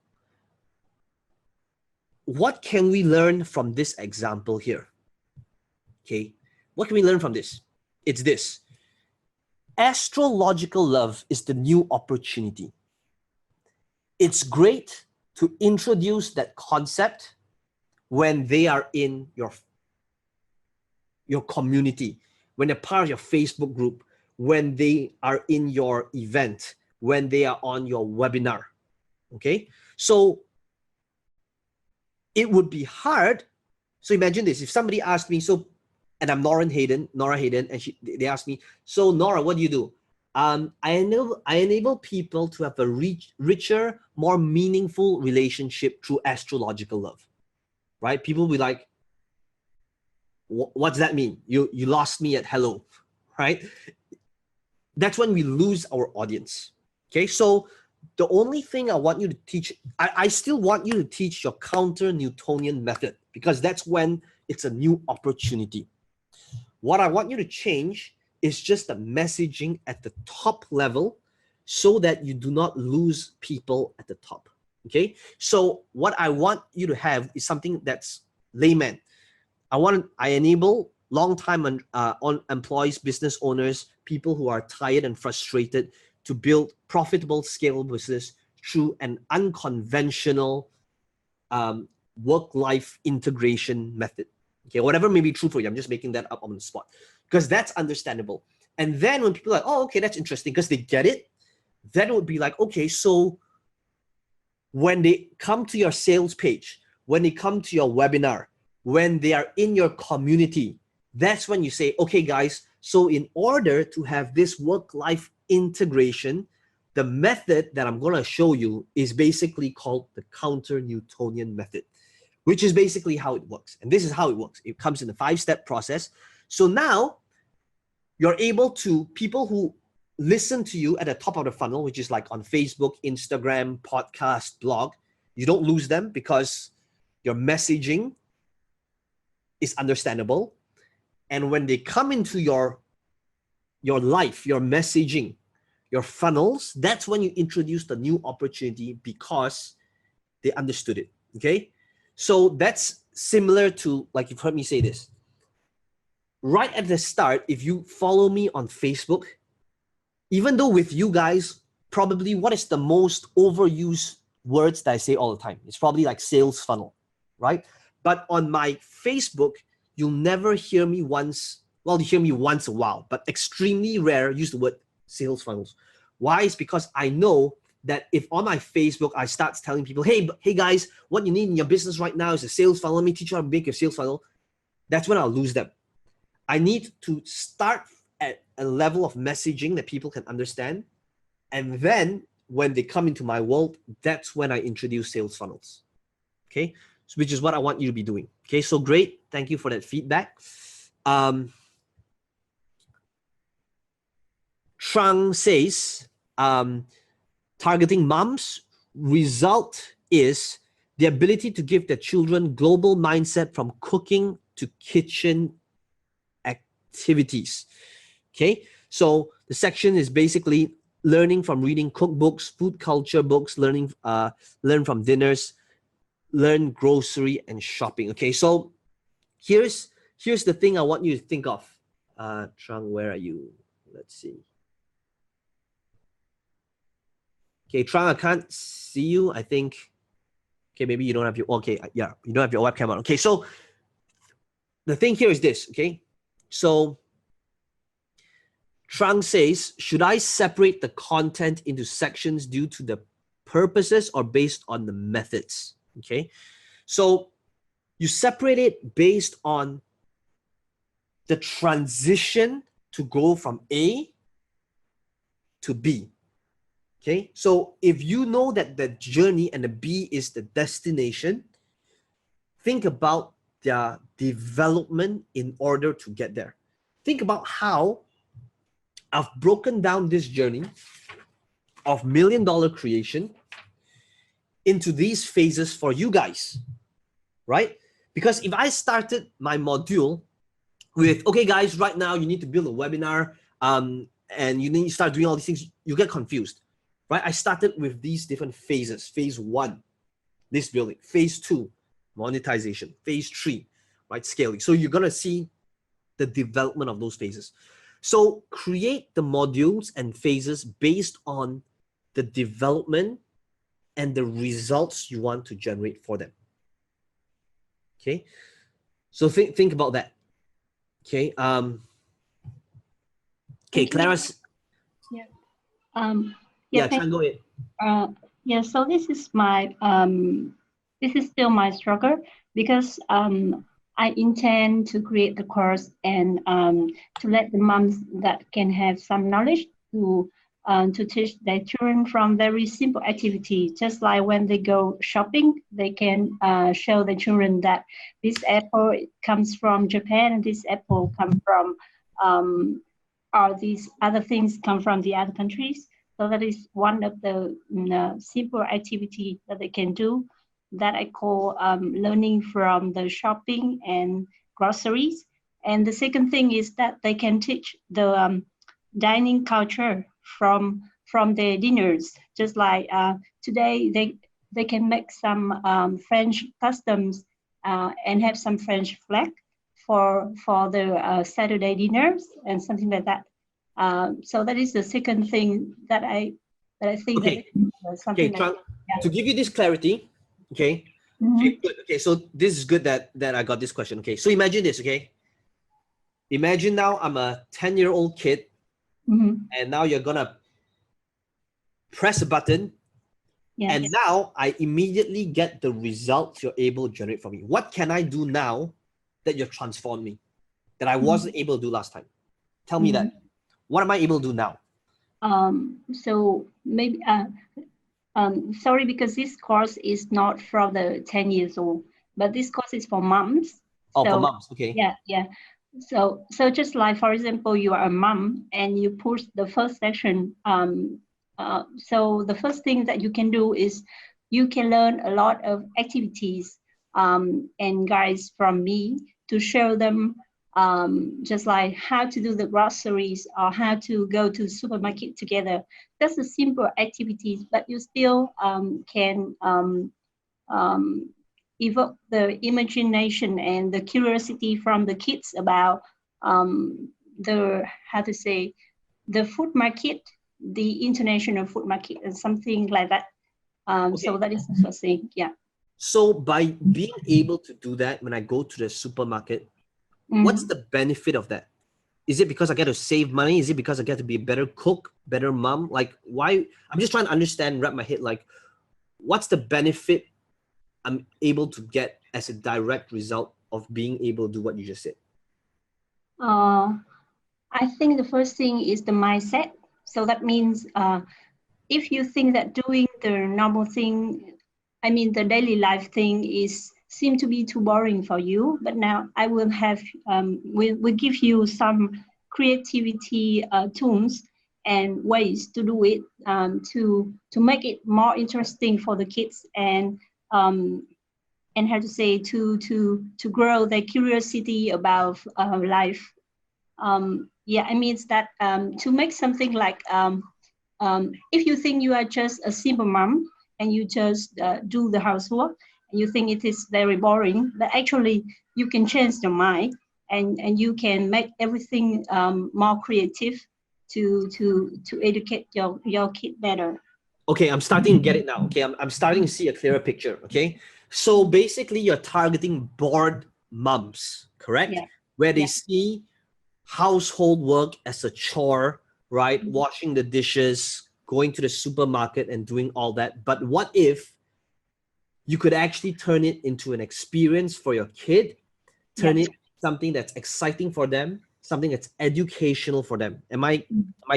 what can we learn from this example here? Okay, what can we learn from this? It's this. Astrological love is the new opportunity. It's great to introduce that concept when they are in your community, when they're part of your Facebook group, when they are in your event, when they are on your webinar. Okay, so it would be hard. So imagine this, if somebody asked me, so, and I'm Nora Hayden, and they asked me, so Nora, what do you do? I enable people to have a richer, more meaningful relationship through astrological love, right? People will be like, what does that mean? You lost me at hello, right? That's when we lose our audience. Okay, so the only thing I want you to teach, I still want you to teach your counter-Newtonian method, because that's when it's a new opportunity. What I want you to change is just the messaging at the top level so that you do not lose people at the top. Okay, so what I want you to have is something that's layman. I enable long-time employees, business owners, people who are tired and frustrated to build profitable, scalable business through an unconventional work-life integration method. Okay, whatever may be true for you, I'm just making that up on the spot because that's understandable. And then when people are like, oh, okay, that's interesting because they get it, then it would be like, okay, so when they come to your sales page, when they come to your webinar, when they are in your community, that's when you say, okay, guys, so in order to have this work-life integration, the method that I'm going to show you is basically called the counter-Newtonian method, which is basically how it works. And this is how it works. It comes in a 5-step process. So now you're able to, people who listen to you at the top of the funnel, which is like on Facebook, Instagram, podcast, blog, you don't lose them because your messaging is understandable. And when they come into your life, your messaging, your funnels, that's when you introduce the new opportunity because they understood it, okay? So that's similar to, like you've heard me say this. Right at the start, if you follow me on Facebook, even though with you guys, probably what is the most overused words that I say all the time? It's probably like sales funnel, right? But on my Facebook, you'll never hear me once, well, you hear me once a while, but extremely rare use the word sales funnels. Why? It's because I know that if on my Facebook, I start telling people, hey guys, what you need in your business right now is a sales funnel. Let me teach you how to make your sales funnel. That's when I'll lose them. I need to start at a level of messaging that people can understand. And then when they come into my world, that's when I introduce sales funnels. Okay, so which is what I want you to be doing. Okay, so great. Thank you for that feedback. Trang says, targeting moms, result is the ability to give their children global mindset from cooking to kitchen activities. Okay, so the section is basically learning from reading cookbooks, food culture books, learn from dinners, learn grocery and shopping. Okay, so here's the thing I want you to think of. Trang, where are you? Let's see. Okay, Trang, I can't see you. I think, okay, maybe you don't have your, okay, yeah, you don't have your webcam on. Okay, so the thing here is this, okay? So Trang says, should I separate the content into sections due to the purposes or based on the methods? Okay, so you separate it based on the transition to go from A to B. Okay, so if you know that the journey and the B is the destination, think about their development in order to get there. Think about how I've broken down this journey of $1 million creation into these phases for you guys, right? Because if I started my module with, okay, guys, right now you need to build a webinar and you need to start doing all these things, you get confused, right? I started with these different phases. Phase 1, this building. Phase 2, monetization. Phase 3, right, scaling. So you're gonna see the development of those phases. So create the modules and phases based on the development and the results you want to generate for them. Okay, so think about that. Okay, okay, Clara's. Yeah. Yeah, try and go ahead. Yeah. So this is my this is still my struggle because I intend to create the course and to let the moms that can have some knowledge to teach their children from very simple activity. Just like when they go shopping, they can show the children that this apple comes from Japan and this apple comes from or these other things come from the other countries. So that is one of the simple activity that they can do that I call learning from the shopping and groceries. And the second thing is that they can teach the dining culture from their dinners. Just like today, they can make some French customs and have some French flag for the Saturday dinners and something like that. So that is the second thing that I think Okay. that something Okay, like Trang, to give you this clarity, okay. Okay, good. Okay, so this is good that I got this question. Okay, so imagine this. Okay, imagine now I'm a 10-year-old kid, and now you're gonna press a button, and now I immediately get the results you're able to generate for me. What can I do now that you've transformed me that I wasn't able to do last time? Tell me that. What am I able to do now? So maybe sorry, because this course is not for the 10 years old, but this course is for moms. Oh, so, for moms. Okay. Yeah. So just like, for example, you are a mom and you push the first session. So the first thing that you can do is you can learn a lot of activities and guides from me to show them just like how to do the groceries or how to go to the supermarket together. That's a simple activities, but you still can evoke the imagination and the curiosity from the kids about the, how to say, the food market, the international food market, and something like that. So that is the first thing. Yeah. So by being able to do that when I go to the supermarket, what's the benefit of that? Is it because I get to save money? Is it because I get to be a better cook, better mom? Like, why? I'm just trying to understand, wrap my head, like, what's the benefit I'm able to get as a direct result of being able to do what you just said? I think the first thing is the mindset. So that means if you think that doing the normal thing, I mean the daily life thing, is seem to be too boring for you, but now I will have will give you some creativity tools and ways to do it, to make it more interesting for the kids, and how to say, to grow their curiosity about life. Yeah, it means that to make something like if you think you are just a simple mom and you just do the housework, and you think it is very boring, but actually you can change your mind, and you can make everything more creative to educate your kid better. Okay, I'm starting to get it now. Okay, I'm starting to see a clearer picture. Okay, so basically you're targeting bored moms, correct? Yeah. Where they see household work as a chore, right? Washing the dishes, going to the supermarket and doing all that. But what if you could actually turn it into an experience for your kid, turn it something that's exciting for them, something that's educational for them? Am I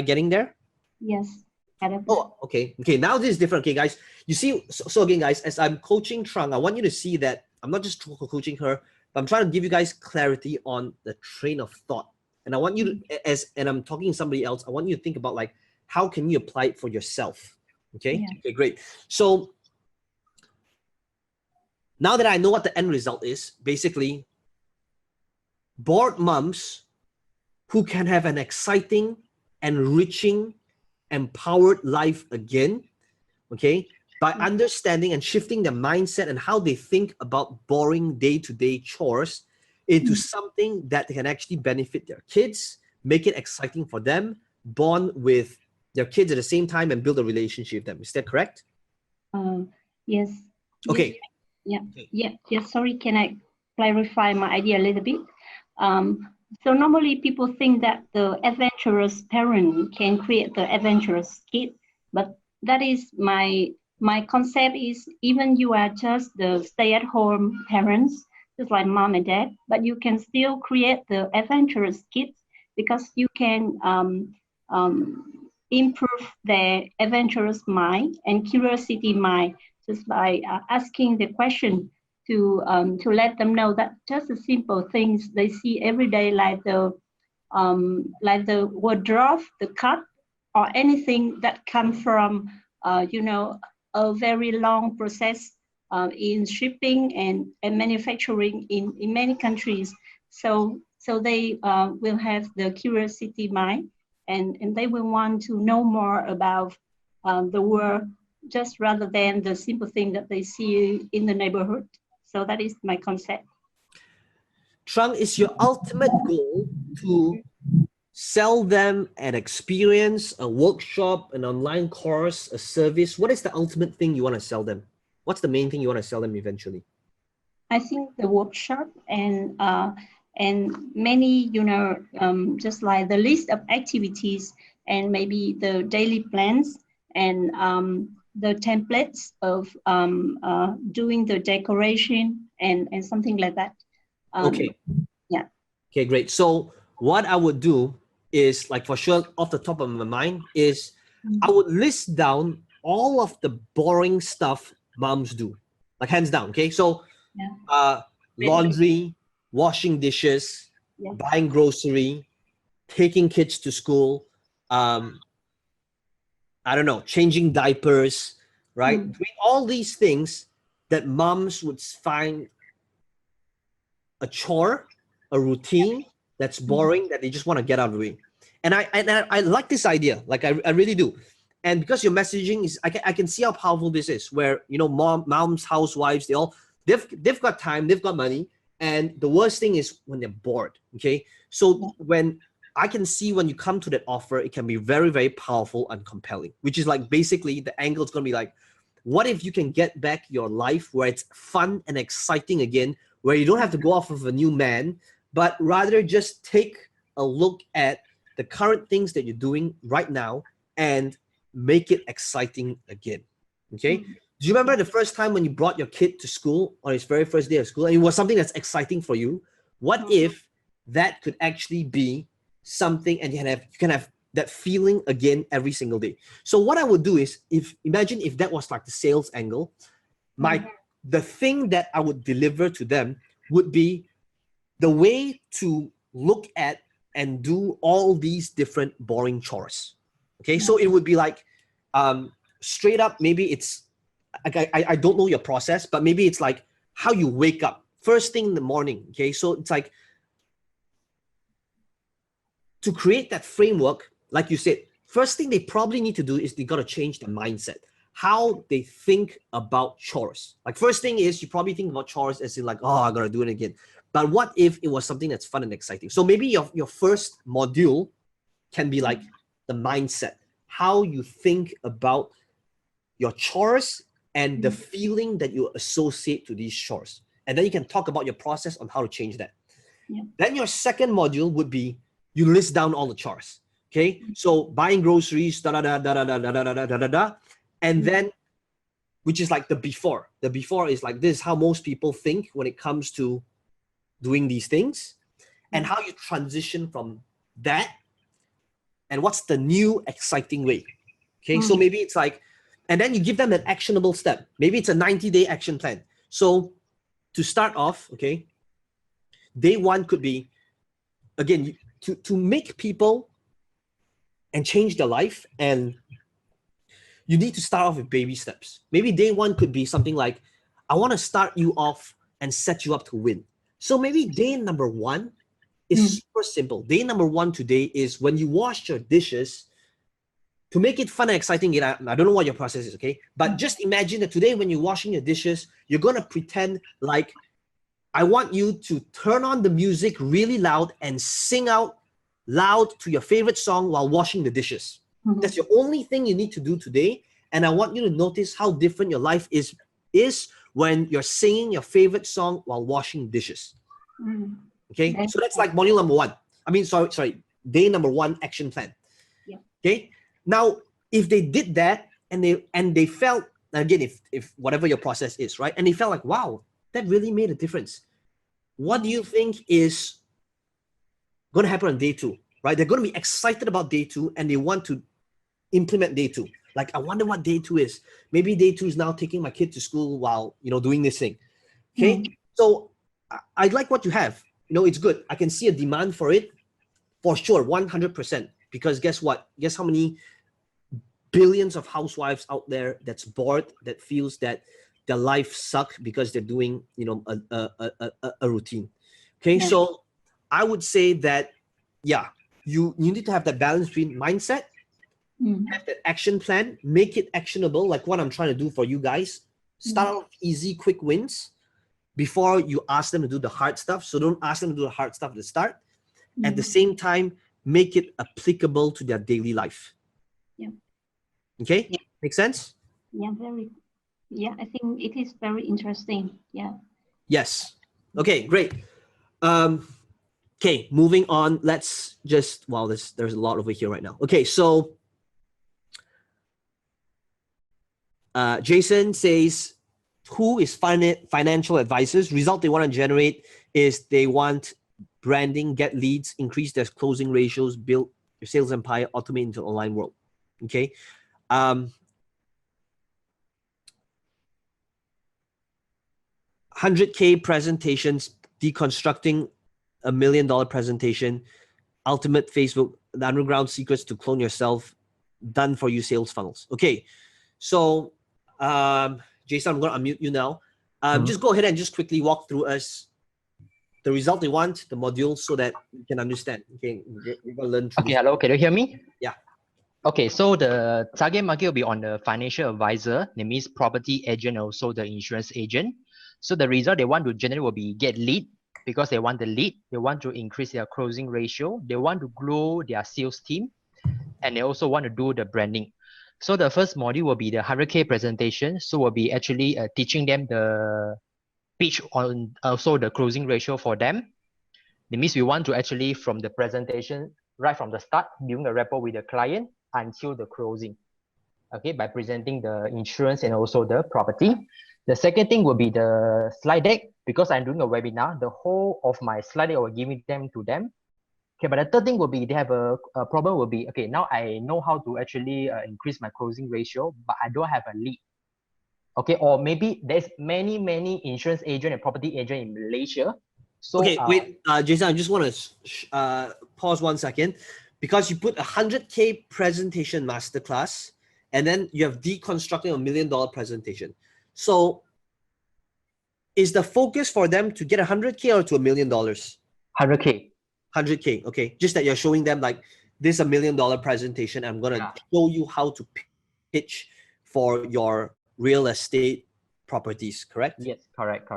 getting there? Yes. Oh, okay. Okay, now this is different. Okay, guys, you see, so again, guys, as I'm coaching Trang, I want you to see that I'm not just coaching her, but I'm trying to give you guys clarity on the train of thought. And I want you to, and I'm talking to somebody else, I want you to think about, like, how can you apply it for yourself? Okay. Okay, great. So now that I know what the end result is, basically, bored moms who can have an exciting, enriching, empowered life again, okay, by understanding and shifting their mindset and how they think about boring day-to-day chores into something that can actually benefit their kids, make it exciting for them, bond with their kids at the same time, and build a relationship with them. Is that correct? Yes. Okay. Yes. Sorry, can I clarify my idea a little bit? So normally people think that the adventurous parent can create the adventurous kid, but that is my concept is, even you are just the stay-at-home parents, just like mom and dad, but you can still create the adventurous kids, because you can improve their adventurous mind and curiosity mind, just by asking the question to let them know that just the simple things they see every day, like the wardrobe, the cut, or anything that come from a very long process in shipping and manufacturing in many countries. So they will have the curiosity mind, and they will want to know more about the world, just rather than the simple thing that they see in the neighborhood. So that is my concept. Trang, is your ultimate goal to sell them an experience, a workshop, an online course, a service? What is the ultimate thing you want to sell them? What's the main thing you want to sell them eventually? I think the workshop and many, just like the list of activities and maybe the daily plans and the templates of doing the decoration and something like that. Okay. Yeah. Okay, great. So what I would do is, like, for sure, off the top of my mind, is I would list down all of the boring stuff moms do, like hands down. Okay, so laundry, washing dishes, buying grocery, taking kids to school, I don't know, changing diapers, right? Doing all these things that moms would find a chore, a routine that's boring, that they just want to get out of the way. And I like this idea, like I really do. And because your messaging is, I can see how powerful this is, where, you know, moms, housewives, they've got time, they've got money, and the worst thing is when they're bored. Okay, so when I can see when you come to that offer, it can be very, very powerful and compelling, which is like basically the angle is going to be like, what if you can get back your life where it's fun and exciting again, where you don't have to go off of a new man, but rather just take a look at the current things that you're doing right now and make it exciting again. Okay. Do you remember the first time when you brought your kid to school on his very first day of school and it was something that's exciting for you? What if that could actually be something, and you can have that feeling again every single day? So what I would do is, imagine if that was like the sales angle, the thing that I would deliver to them would be the way to look at and do all these different boring chores. Okay, so it would be like straight up, maybe it's, I don't know your process, but maybe it's like how you wake up first thing in the morning. Okay, so it's like, to create that framework, like you said, first thing they probably need to do is they got to change their mindset, how they think about chores. Like, first thing is, you probably think about chores as in like, oh, I gotta do it again. But what if it was something that's fun and exciting? So maybe your first module can be like the mindset, how you think about your chores and the feeling that you associate to these chores. And then you can talk about your process on how to change that. Then your second module would be, you list down all the chores. Okay, so buying groceries, da da da da da da da da da da da, and then, which is like the before. The before is like, this is how most people think when it comes to doing these things, and how you transition from that, and what's the new exciting way. Okay, so maybe it's like, and then you give them an actionable step. Maybe it's a 90-day action plan. So to start off, okay, day one could be, again, to make people and change their life, and you need to start off with baby steps. Maybe day one could be something like, I want to start you off and set you up to win. So maybe day number one is super simple. Day number one today is, when you wash your dishes, to make it fun and exciting, I don't know what your process is, okay? But just imagine that today when you're washing your dishes, you're going to pretend like, I want you to turn on the music really loud and sing out loud to your favorite song while washing the dishes. That's your only thing you need to do today. And I want you to notice how different your life is when you're singing your favorite song while washing dishes. Okay, so that's like module number one. Day number one action plan. Okay, now if they did that and they felt, again, if whatever your process is, right, and they felt like, wow, that really made a difference, what do you think is going to happen on day two? Right, they're going to be excited about day two and they want to implement day two. Like, I wonder what day two is. Maybe day two is now taking my kid to school while, doing this thing. Okay, so I like what you have. It's good. I can see a demand for it, for sure, 100%. Because guess what? Guess how many billions of housewives out there that's bored, that feels that their life suck because they're doing, a routine. Okay, so I would say that, you need to have that balance between mindset, have that action plan, make it actionable, like what I'm trying to do for you guys. Start off easy, quick wins before you ask them to do the hard stuff. So don't ask them to do the hard stuff at the start. At the same time, make it applicable to their daily life. Yeah. Okay, Yeah. make sense? Yeah, yeah, I think it is very interesting. Yeah. Yes. Okay, great. Okay, moving on. Let's just, wow, there's a lot over here right now. Okay, so Jason says, who is financial advisors? Result they want to generate is they want branding, get leads, increase their closing ratios, build your sales empire, automate into online world. Okay. 100K presentations, deconstructing $1 million presentation, ultimate Facebook, the underground secrets to clone yourself, done for you sales funnels. Okay. So, Jason, I'm going to unmute you now. Just go ahead and just quickly walk through us the result they want, the modules, so that you can understand. Okay, we're going to learn through Okay, this. hello, can you hear me? Yeah. Okay, so the target market will be on the financial advisor, that means property agent, also the insurance agent. So the result they want to generate will be get lead, because they want the lead, they want to increase their closing ratio, they want to grow their sales team, and they also want to do the branding. So the first module will be the 100K presentation. So we'll be actually teaching them the pitch on also the closing ratio for them. That means we want to actually from the presentation, right from the start, building a rapport with the client until the closing. Okay, by presenting the insurance and also the property. The second thing will be the slide deck, because I'm doing a webinar, the whole of my slide deck I will give them to them. Okay, but the third thing will be they have a problem will be, okay, now I know how to actually increase my closing ratio, but I don't have a lead. Okay, or maybe there's many insurance agent and property agent in Malaysia. So okay, wait, Jason, I just want to pause 1 second, because you put 100K presentation masterclass, and then you have deconstructing $1 million presentation. So is the focus for them to get 100K or to $1 million? 100K. 100K, okay. Just that you're showing them like this $1 million presentation. I'm gonna show you how to pitch for your real estate properties, correct? Yes, correct.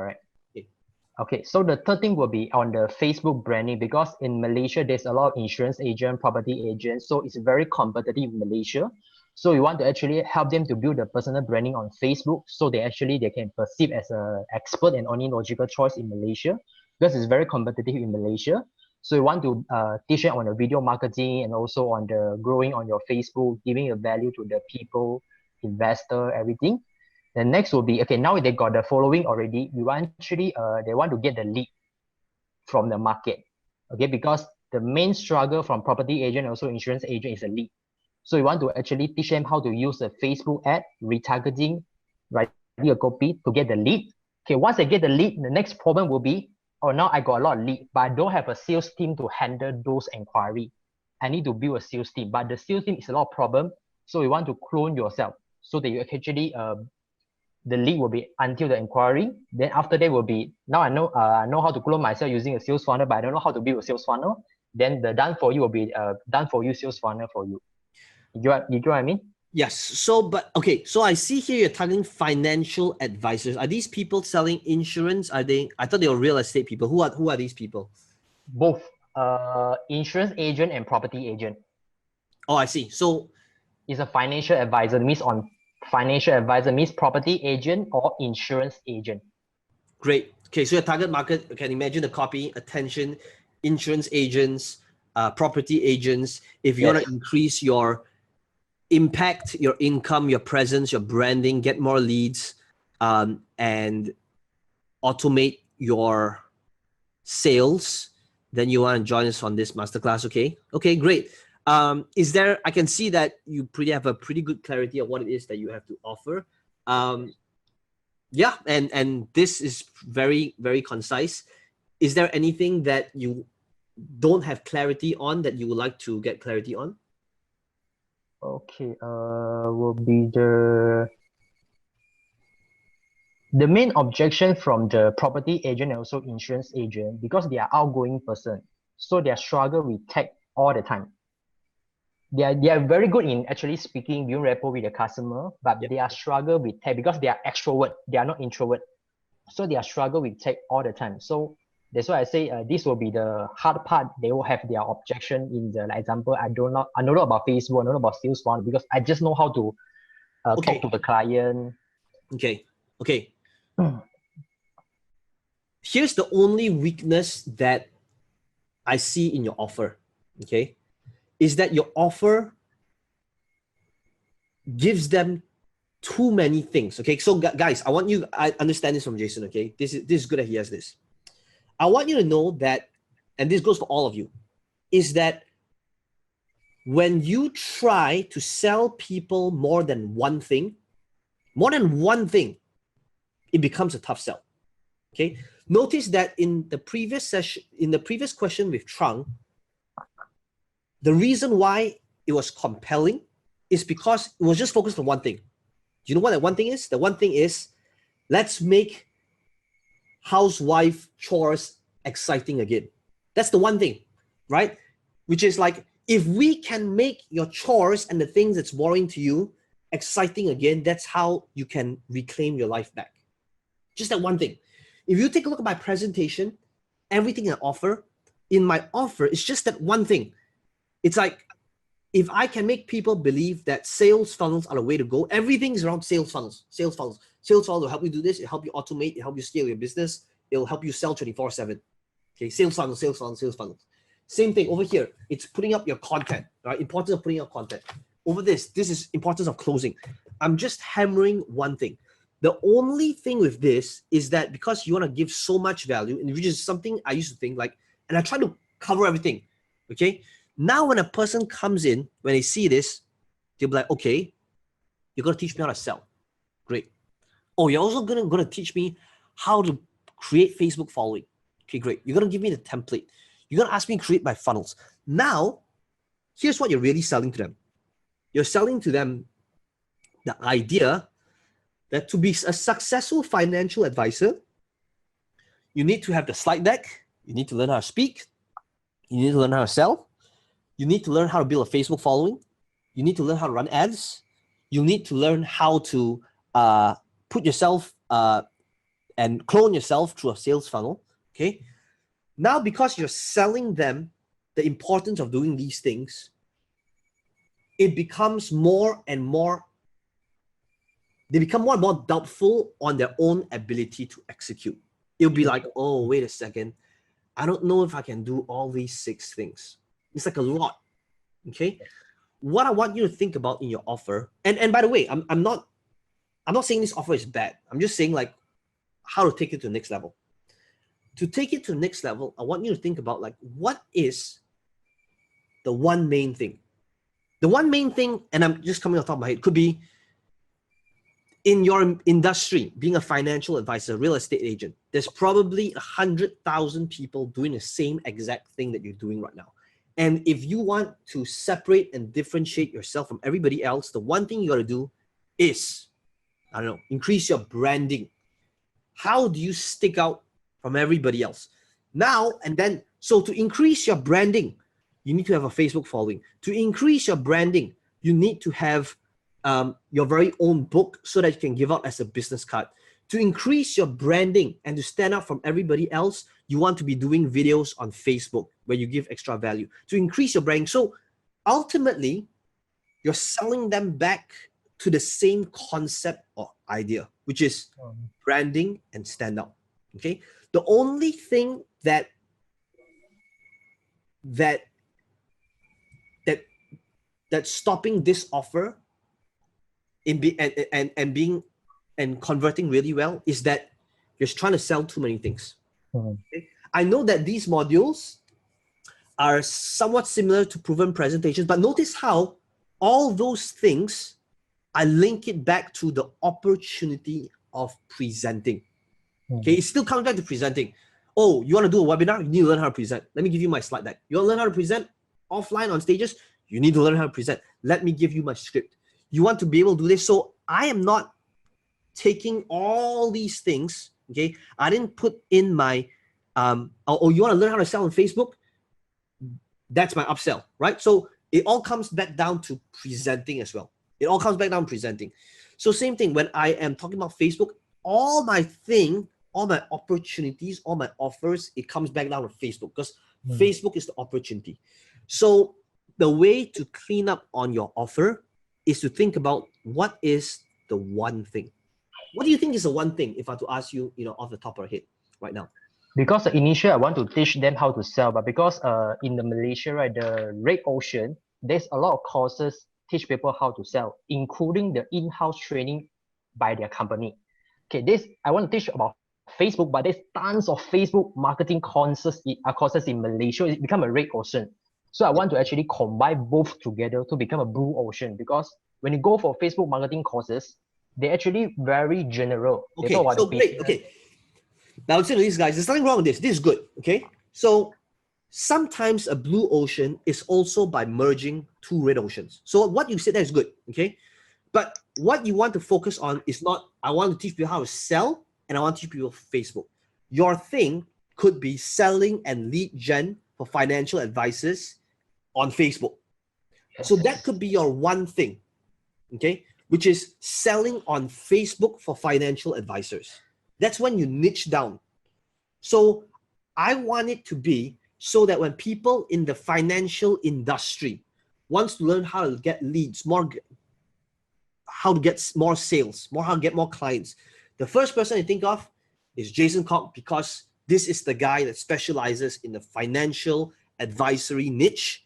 Okay, so the third thing will be on the Facebook branding, because in Malaysia, there's a lot of insurance agent, property agents, so it's very competitive in Malaysia. So we want to actually help them to build a personal branding on Facebook, so they can perceive as an expert and only logical choice in Malaysia, because it's very competitive in Malaysia. So we want to teach them on the video marketing and also on the growing on your Facebook, giving a value to the people, investor, everything. The next will be, okay, now they got the following already. You actually, they want to get the lead from the market, okay? Because the main struggle from property agent, also insurance agent, is a lead. So you want to actually teach them how to use the Facebook ad, retargeting, writing a copy to get the lead. Okay, once they get the lead, the next problem will be, oh, now I got a lot of lead, but I don't have a sales team to handle those inquiries. I need to build a sales team, but the sales team is a lot of problem. So you want to clone yourself so that you actually the lead will be until the inquiry. Then after that will be, now I know how to clone myself using a sales funnel, but I don't know how to build a sales funnel. Then the done for you will be done for you sales funnel for you. You get what I mean? Yes. So, but okay. So I see here you're targeting financial advisors. Are these people selling insurance? Are they? I thought they were real estate people. Who are these people? Both insurance agent and property agent. Oh, I see. So it's a financial advisor. Means on financial advisor means property agent or insurance agent. Great. Okay, so your target market, you can imagine the copy, attention, insurance agents, property agents. If you want to increase your impact, your income, your presence, your branding, get more leads, and automate your sales, then you want to join us on this masterclass. Okay, great. I can see that you have a pretty good clarity of what it is that you have to offer. Yeah, and this is very, very concise. Is there anything that you don't have clarity on that you would like to get clarity on? Okay, will be the main objection from the property agent and also insurance agent, because they are outgoing person, so they are struggle with tech all the time. They are very good in actually speaking, building rapport with the customer, but they are struggle with tech because they are extrovert, they are not introvert. So they are struggle with tech all the time. So That's why I say this will be the hard part. They will have their objection in the like, example. I don't know about Facebook, I don't know about sales funnel because I just know how to Okay. talk to the client. Okay. Here's the only weakness that I see in your offer, okay, is that your offer gives them too many things, okay? So guys, I understand this from Jason, okay? This is good that he has this. I want you to know that, and this goes for all of you, is that when you try to sell people more than one thing, it becomes a tough sell, okay? Notice that in the previous session, in the previous question with Trung, the reason why it was compelling is because it was just focused on one thing. Do you know what that one thing is? The one thing is, let's make housewife chores exciting again. That's the one thing, right? Which is like, if we can make your chores and the things that's boring to you exciting again, that's how you can reclaim your life back. Just that one thing. If you take a look at my presentation, everything I offer, in my offer, it's just that one thing. It's like, if I can make people believe that sales funnels are the way to go, everything's around sales funnels. Sales funnels will help you do this. It'll help you automate. It'll help you scale your business. It'll help you sell 24/7. Okay, sales funnels. Same thing over here. It's putting up your content, right? Importance of putting up content. Over this is importance of closing. I'm just hammering one thing. The only thing with this is that because you want to give so much value, and which is something I used to think like, and I try to cover everything, okay? Now when a person comes in, when they see this, they'll be like, okay, you're going to teach me how to sell. Great. Oh, you're also going to teach me how to create Facebook following. Okay, great. You're going to give me the template. You're going to ask me to create my funnels. Now, here's what you're really selling to them. You're selling to them the idea that to be a successful financial advisor, you need to have the slide deck. You need to learn how to speak. You need to learn how to sell. You need to learn how to build a Facebook following. You need to learn how to run ads. You need to learn how to put yourself and clone yourself through a sales funnel, okay? Now, because you're selling them the importance of doing these things, it becomes more and more, they become more and more doubtful on their own ability to execute. It'll be like, oh, wait a second. I don't know if I can do all these 6 things. It's like a lot, okay? What I want you to think about in your offer, and by the way, I'm not saying this offer is bad. I'm just saying like how to take it to the next level. To take it to the next level, I want you to think about like, what is the one main thing? The one main thing, and I'm just coming off the top of my head, could be in your industry, being a financial advisor, real estate agent, there's probably 100,000 people doing the same exact thing that you're doing right now. And if you want to separate and differentiate yourself from everybody else, the one thing you got to do is, I don't know, increase your branding. How do you stick out from everybody else? Now and then, so to increase your branding, you need to have a Facebook following. To increase your branding, you need to have your very own book so that you can give out as a business card. To increase your branding and to stand out from everybody else, you want to be doing videos on Facebook where you give extra value. To increase your branding. So ultimately, you're selling them back to the same concept or idea, which is branding and stand out. Okay. The only thing that's stopping this offer and converting really well is that you're trying to sell too many things. Okay? I know that these modules are somewhat similar to proven presentations, but notice how all those things, I link it back to the opportunity of presenting. Okay, it's still coming back to presenting. Oh, you want to do a webinar? You need to learn how to present. Let me give you my slide deck. You want to learn how to present offline on stages? You need to learn how to present. Let me give you my script. You want to be able to do this. So I am not taking all these things, okay? I didn't put in my, you want to learn how to sell on Facebook? That's my upsell, right? So it all comes back down to presenting as well. It all comes back down to presenting. So same thing, when I am talking about Facebook, all my thing all my opportunities, all my offers, it comes back down to Facebook, because Facebook is the opportunity. So the way to clean up on your offer is to think about what is the one thing. What do you think is the one thing, if I were to ask you, off the top of your head right now? Because initially I want to teach them how to sell, but because in the Malaysia, right, the red ocean, there's a lot of courses teach people how to sell, including the in-house training by their company. Okay, this I want to teach about Facebook, but there's tons of Facebook marketing courses in Malaysia. It become a red ocean. So I want to actually combine both together to become a blue ocean, because when you go for Facebook marketing courses, they're actually very general. Okay, so great. Okay. Now listen to these guys. There's nothing wrong with this. This is good. Okay. So sometimes a blue ocean is also by merging two red oceans. So what you said there is good. Okay. But what you want to focus on is not, I want to teach people how to sell and I want to teach people Facebook. Your thing could be selling and lead gen for financial advisors on Facebook. So that could be your one thing. Okay. Which is selling on Facebook for financial advisors. That's when you niche down. So I want it to be so that when people in the financial industry wants to learn how to get leads, how to get more sales, how to get more clients, the first person you think of is Jason Koch, because this is the guy that specializes in the financial advisory niche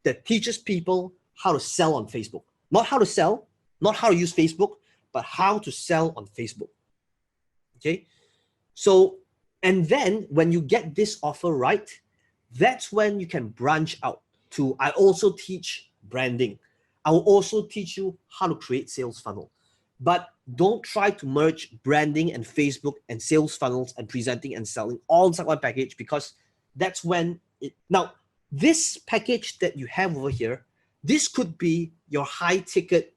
that teaches people how to sell on Facebook. Not how to sell, not how to use Facebook, but how to sell on Facebook. Okay. So, and then when you get this offer right, that's when you can branch out to, I also teach branding. I will also teach you how to create sales funnel. But don't try to merge branding and Facebook and sales funnels and presenting and selling all inside one package, because that's when now this package that you have over here, this could be your high ticket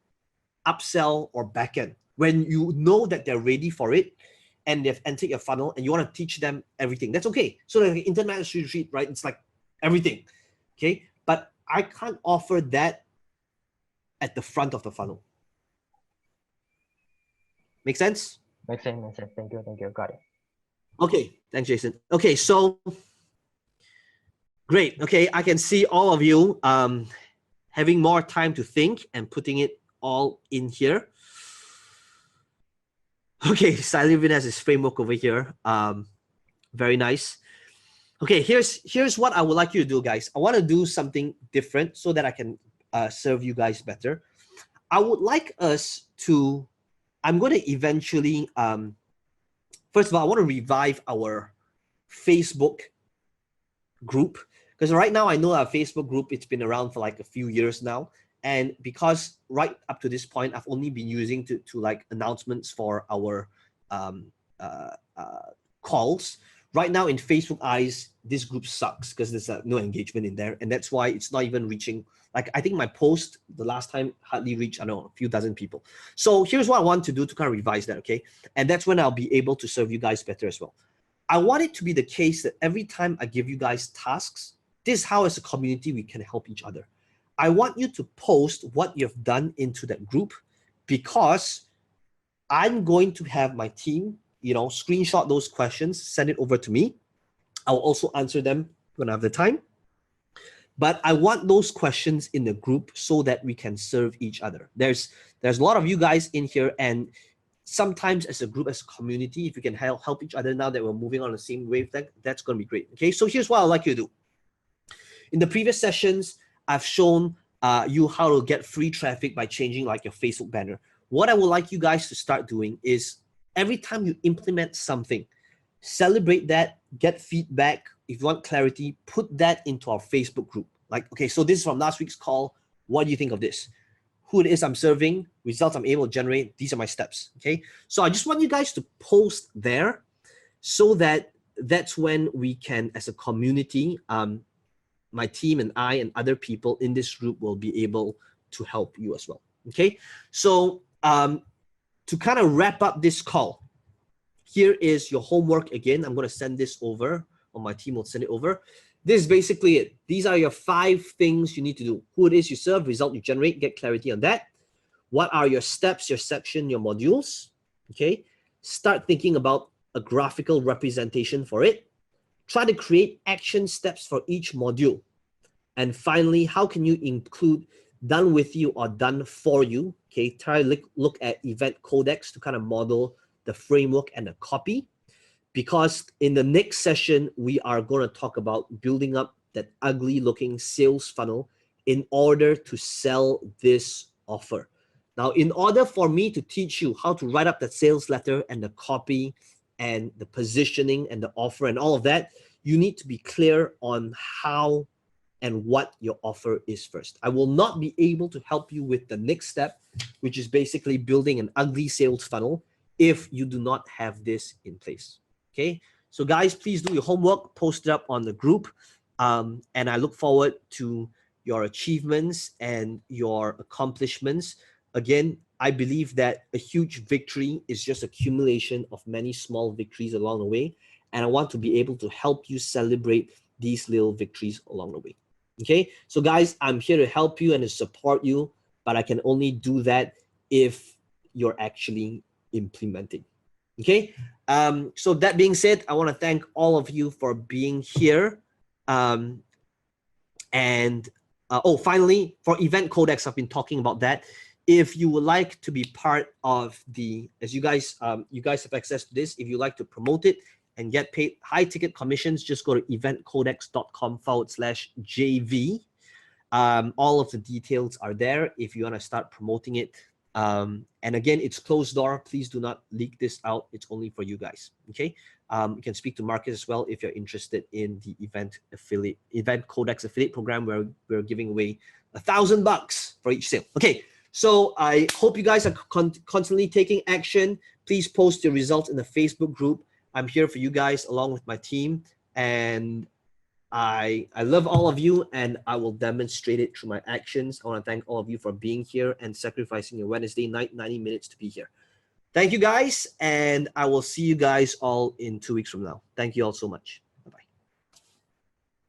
upsell or backend when you know that they're ready for it and they've entered your funnel and you want to teach them everything. That's okay. So like internet mastery retreat, right? It's like everything. Okay. But I can't offer that at the front of the funnel. Make sense? Makes sense. Thank you. Got it. Okay. Thanks, Jason. Okay. So great. Okay. I can see all of you having more time to think and putting it all in here. Okay, Silivin has his framework over here. Very nice. Okay, here's what I would like you to do, guys. I want to do something different so that I can serve you guys better. I would like us to, I'm going to eventually, first of all, I want to revive our Facebook group, because right now I know our Facebook group, it's been around for like a few years now. And because right up to this point, I've only been using to like announcements for our calls. Right now in Facebook eyes, this group sucks because there's no engagement in there. And that's why it's not even reaching, like I think my post the last time hardly reached, I don't know, a few dozen people. So here's what I want to do to kind of revise that, okay? And that's when I'll be able to serve you guys better as well. I want it to be the case that every time I give you guys tasks, this is how as a community we can help each other. I want you to post what you've done into that group, because I'm going to have my team, screenshot those questions, send it over to me. I'll also answer them when I have the time. But I want those questions in the group so that we can serve each other. There's a lot of you guys in here, and sometimes as a group, as a community, if you can help each other now that we're moving on the same wavelength, that's going to be great. Okay, so here's what I'd like you to do. In the previous sessions, I've shown you how to get free traffic by changing like your Facebook banner. What I would like you guys to start doing is every time you implement something, celebrate that, get feedback. If you want clarity, put that into our Facebook group. Like, okay, so this is from last week's call. What do you think of this? Who it is I'm serving, results I'm able to generate. These are my steps, okay? So I just want you guys to post there so that that's when we can, as a community, my team and I and other people in this group will be able to help you as well. Okay, so to kind of wrap up this call, here is your homework again. I'm going to send this over, or my team will send it over. This is basically it. These are your 5 things you need to do. Who it is you serve, result you generate, get clarity on that. What are your steps, your section, your modules? Okay, start thinking about a graphical representation for it. Try to create action steps for each module. And finally, how can you include done with you or done for you? Okay, try to look at event codex to kind of model the framework and the copy. Because in the next session, we are going to talk about building up that ugly looking sales funnel in order to sell this offer. Now, in order for me to teach you how to write up the sales letter and the copy and the positioning and the offer and all of that, you need to be clear on how and what your offer is first. I will not be able to help you with the next step, which is basically building an ugly sales funnel, if you do not have this in place. Okay, so guys, please do your homework, post it up on the group, and I look forward to your achievements and your accomplishments. Again, I believe that a huge victory is just accumulation of many small victories along the way, and I want to be able to help you celebrate these little victories along the way. Okay, so guys, I'm here to help you and to support you, but I can only do that if you're actually implementing. Okay, so that being said, I want to thank all of you for being here. Oh, finally, for event codex, I've been talking about that. If you would like to be part of the, as you guys have access to this, if you like to promote it and get paid high ticket commissions, just go to eventcodex.com/JV. All of the details are there if you want to start promoting it. And again, it's closed door. Please do not leak this out. It's only for you guys. Okay. You can speak to Marcus as well if you're interested in the event codex affiliate program, where we're giving away $1,000 for each sale. Okay. So I hope you guys are constantly taking action. Please post your results in the Facebook group. I'm here for you guys along with my team, and I love all of you, and I will demonstrate it through my actions. I want to thank all of you for being here and sacrificing your Wednesday night 90 minutes to be here. Thank you guys, and I will see you guys all in 2 weeks from now. Thank you all so much.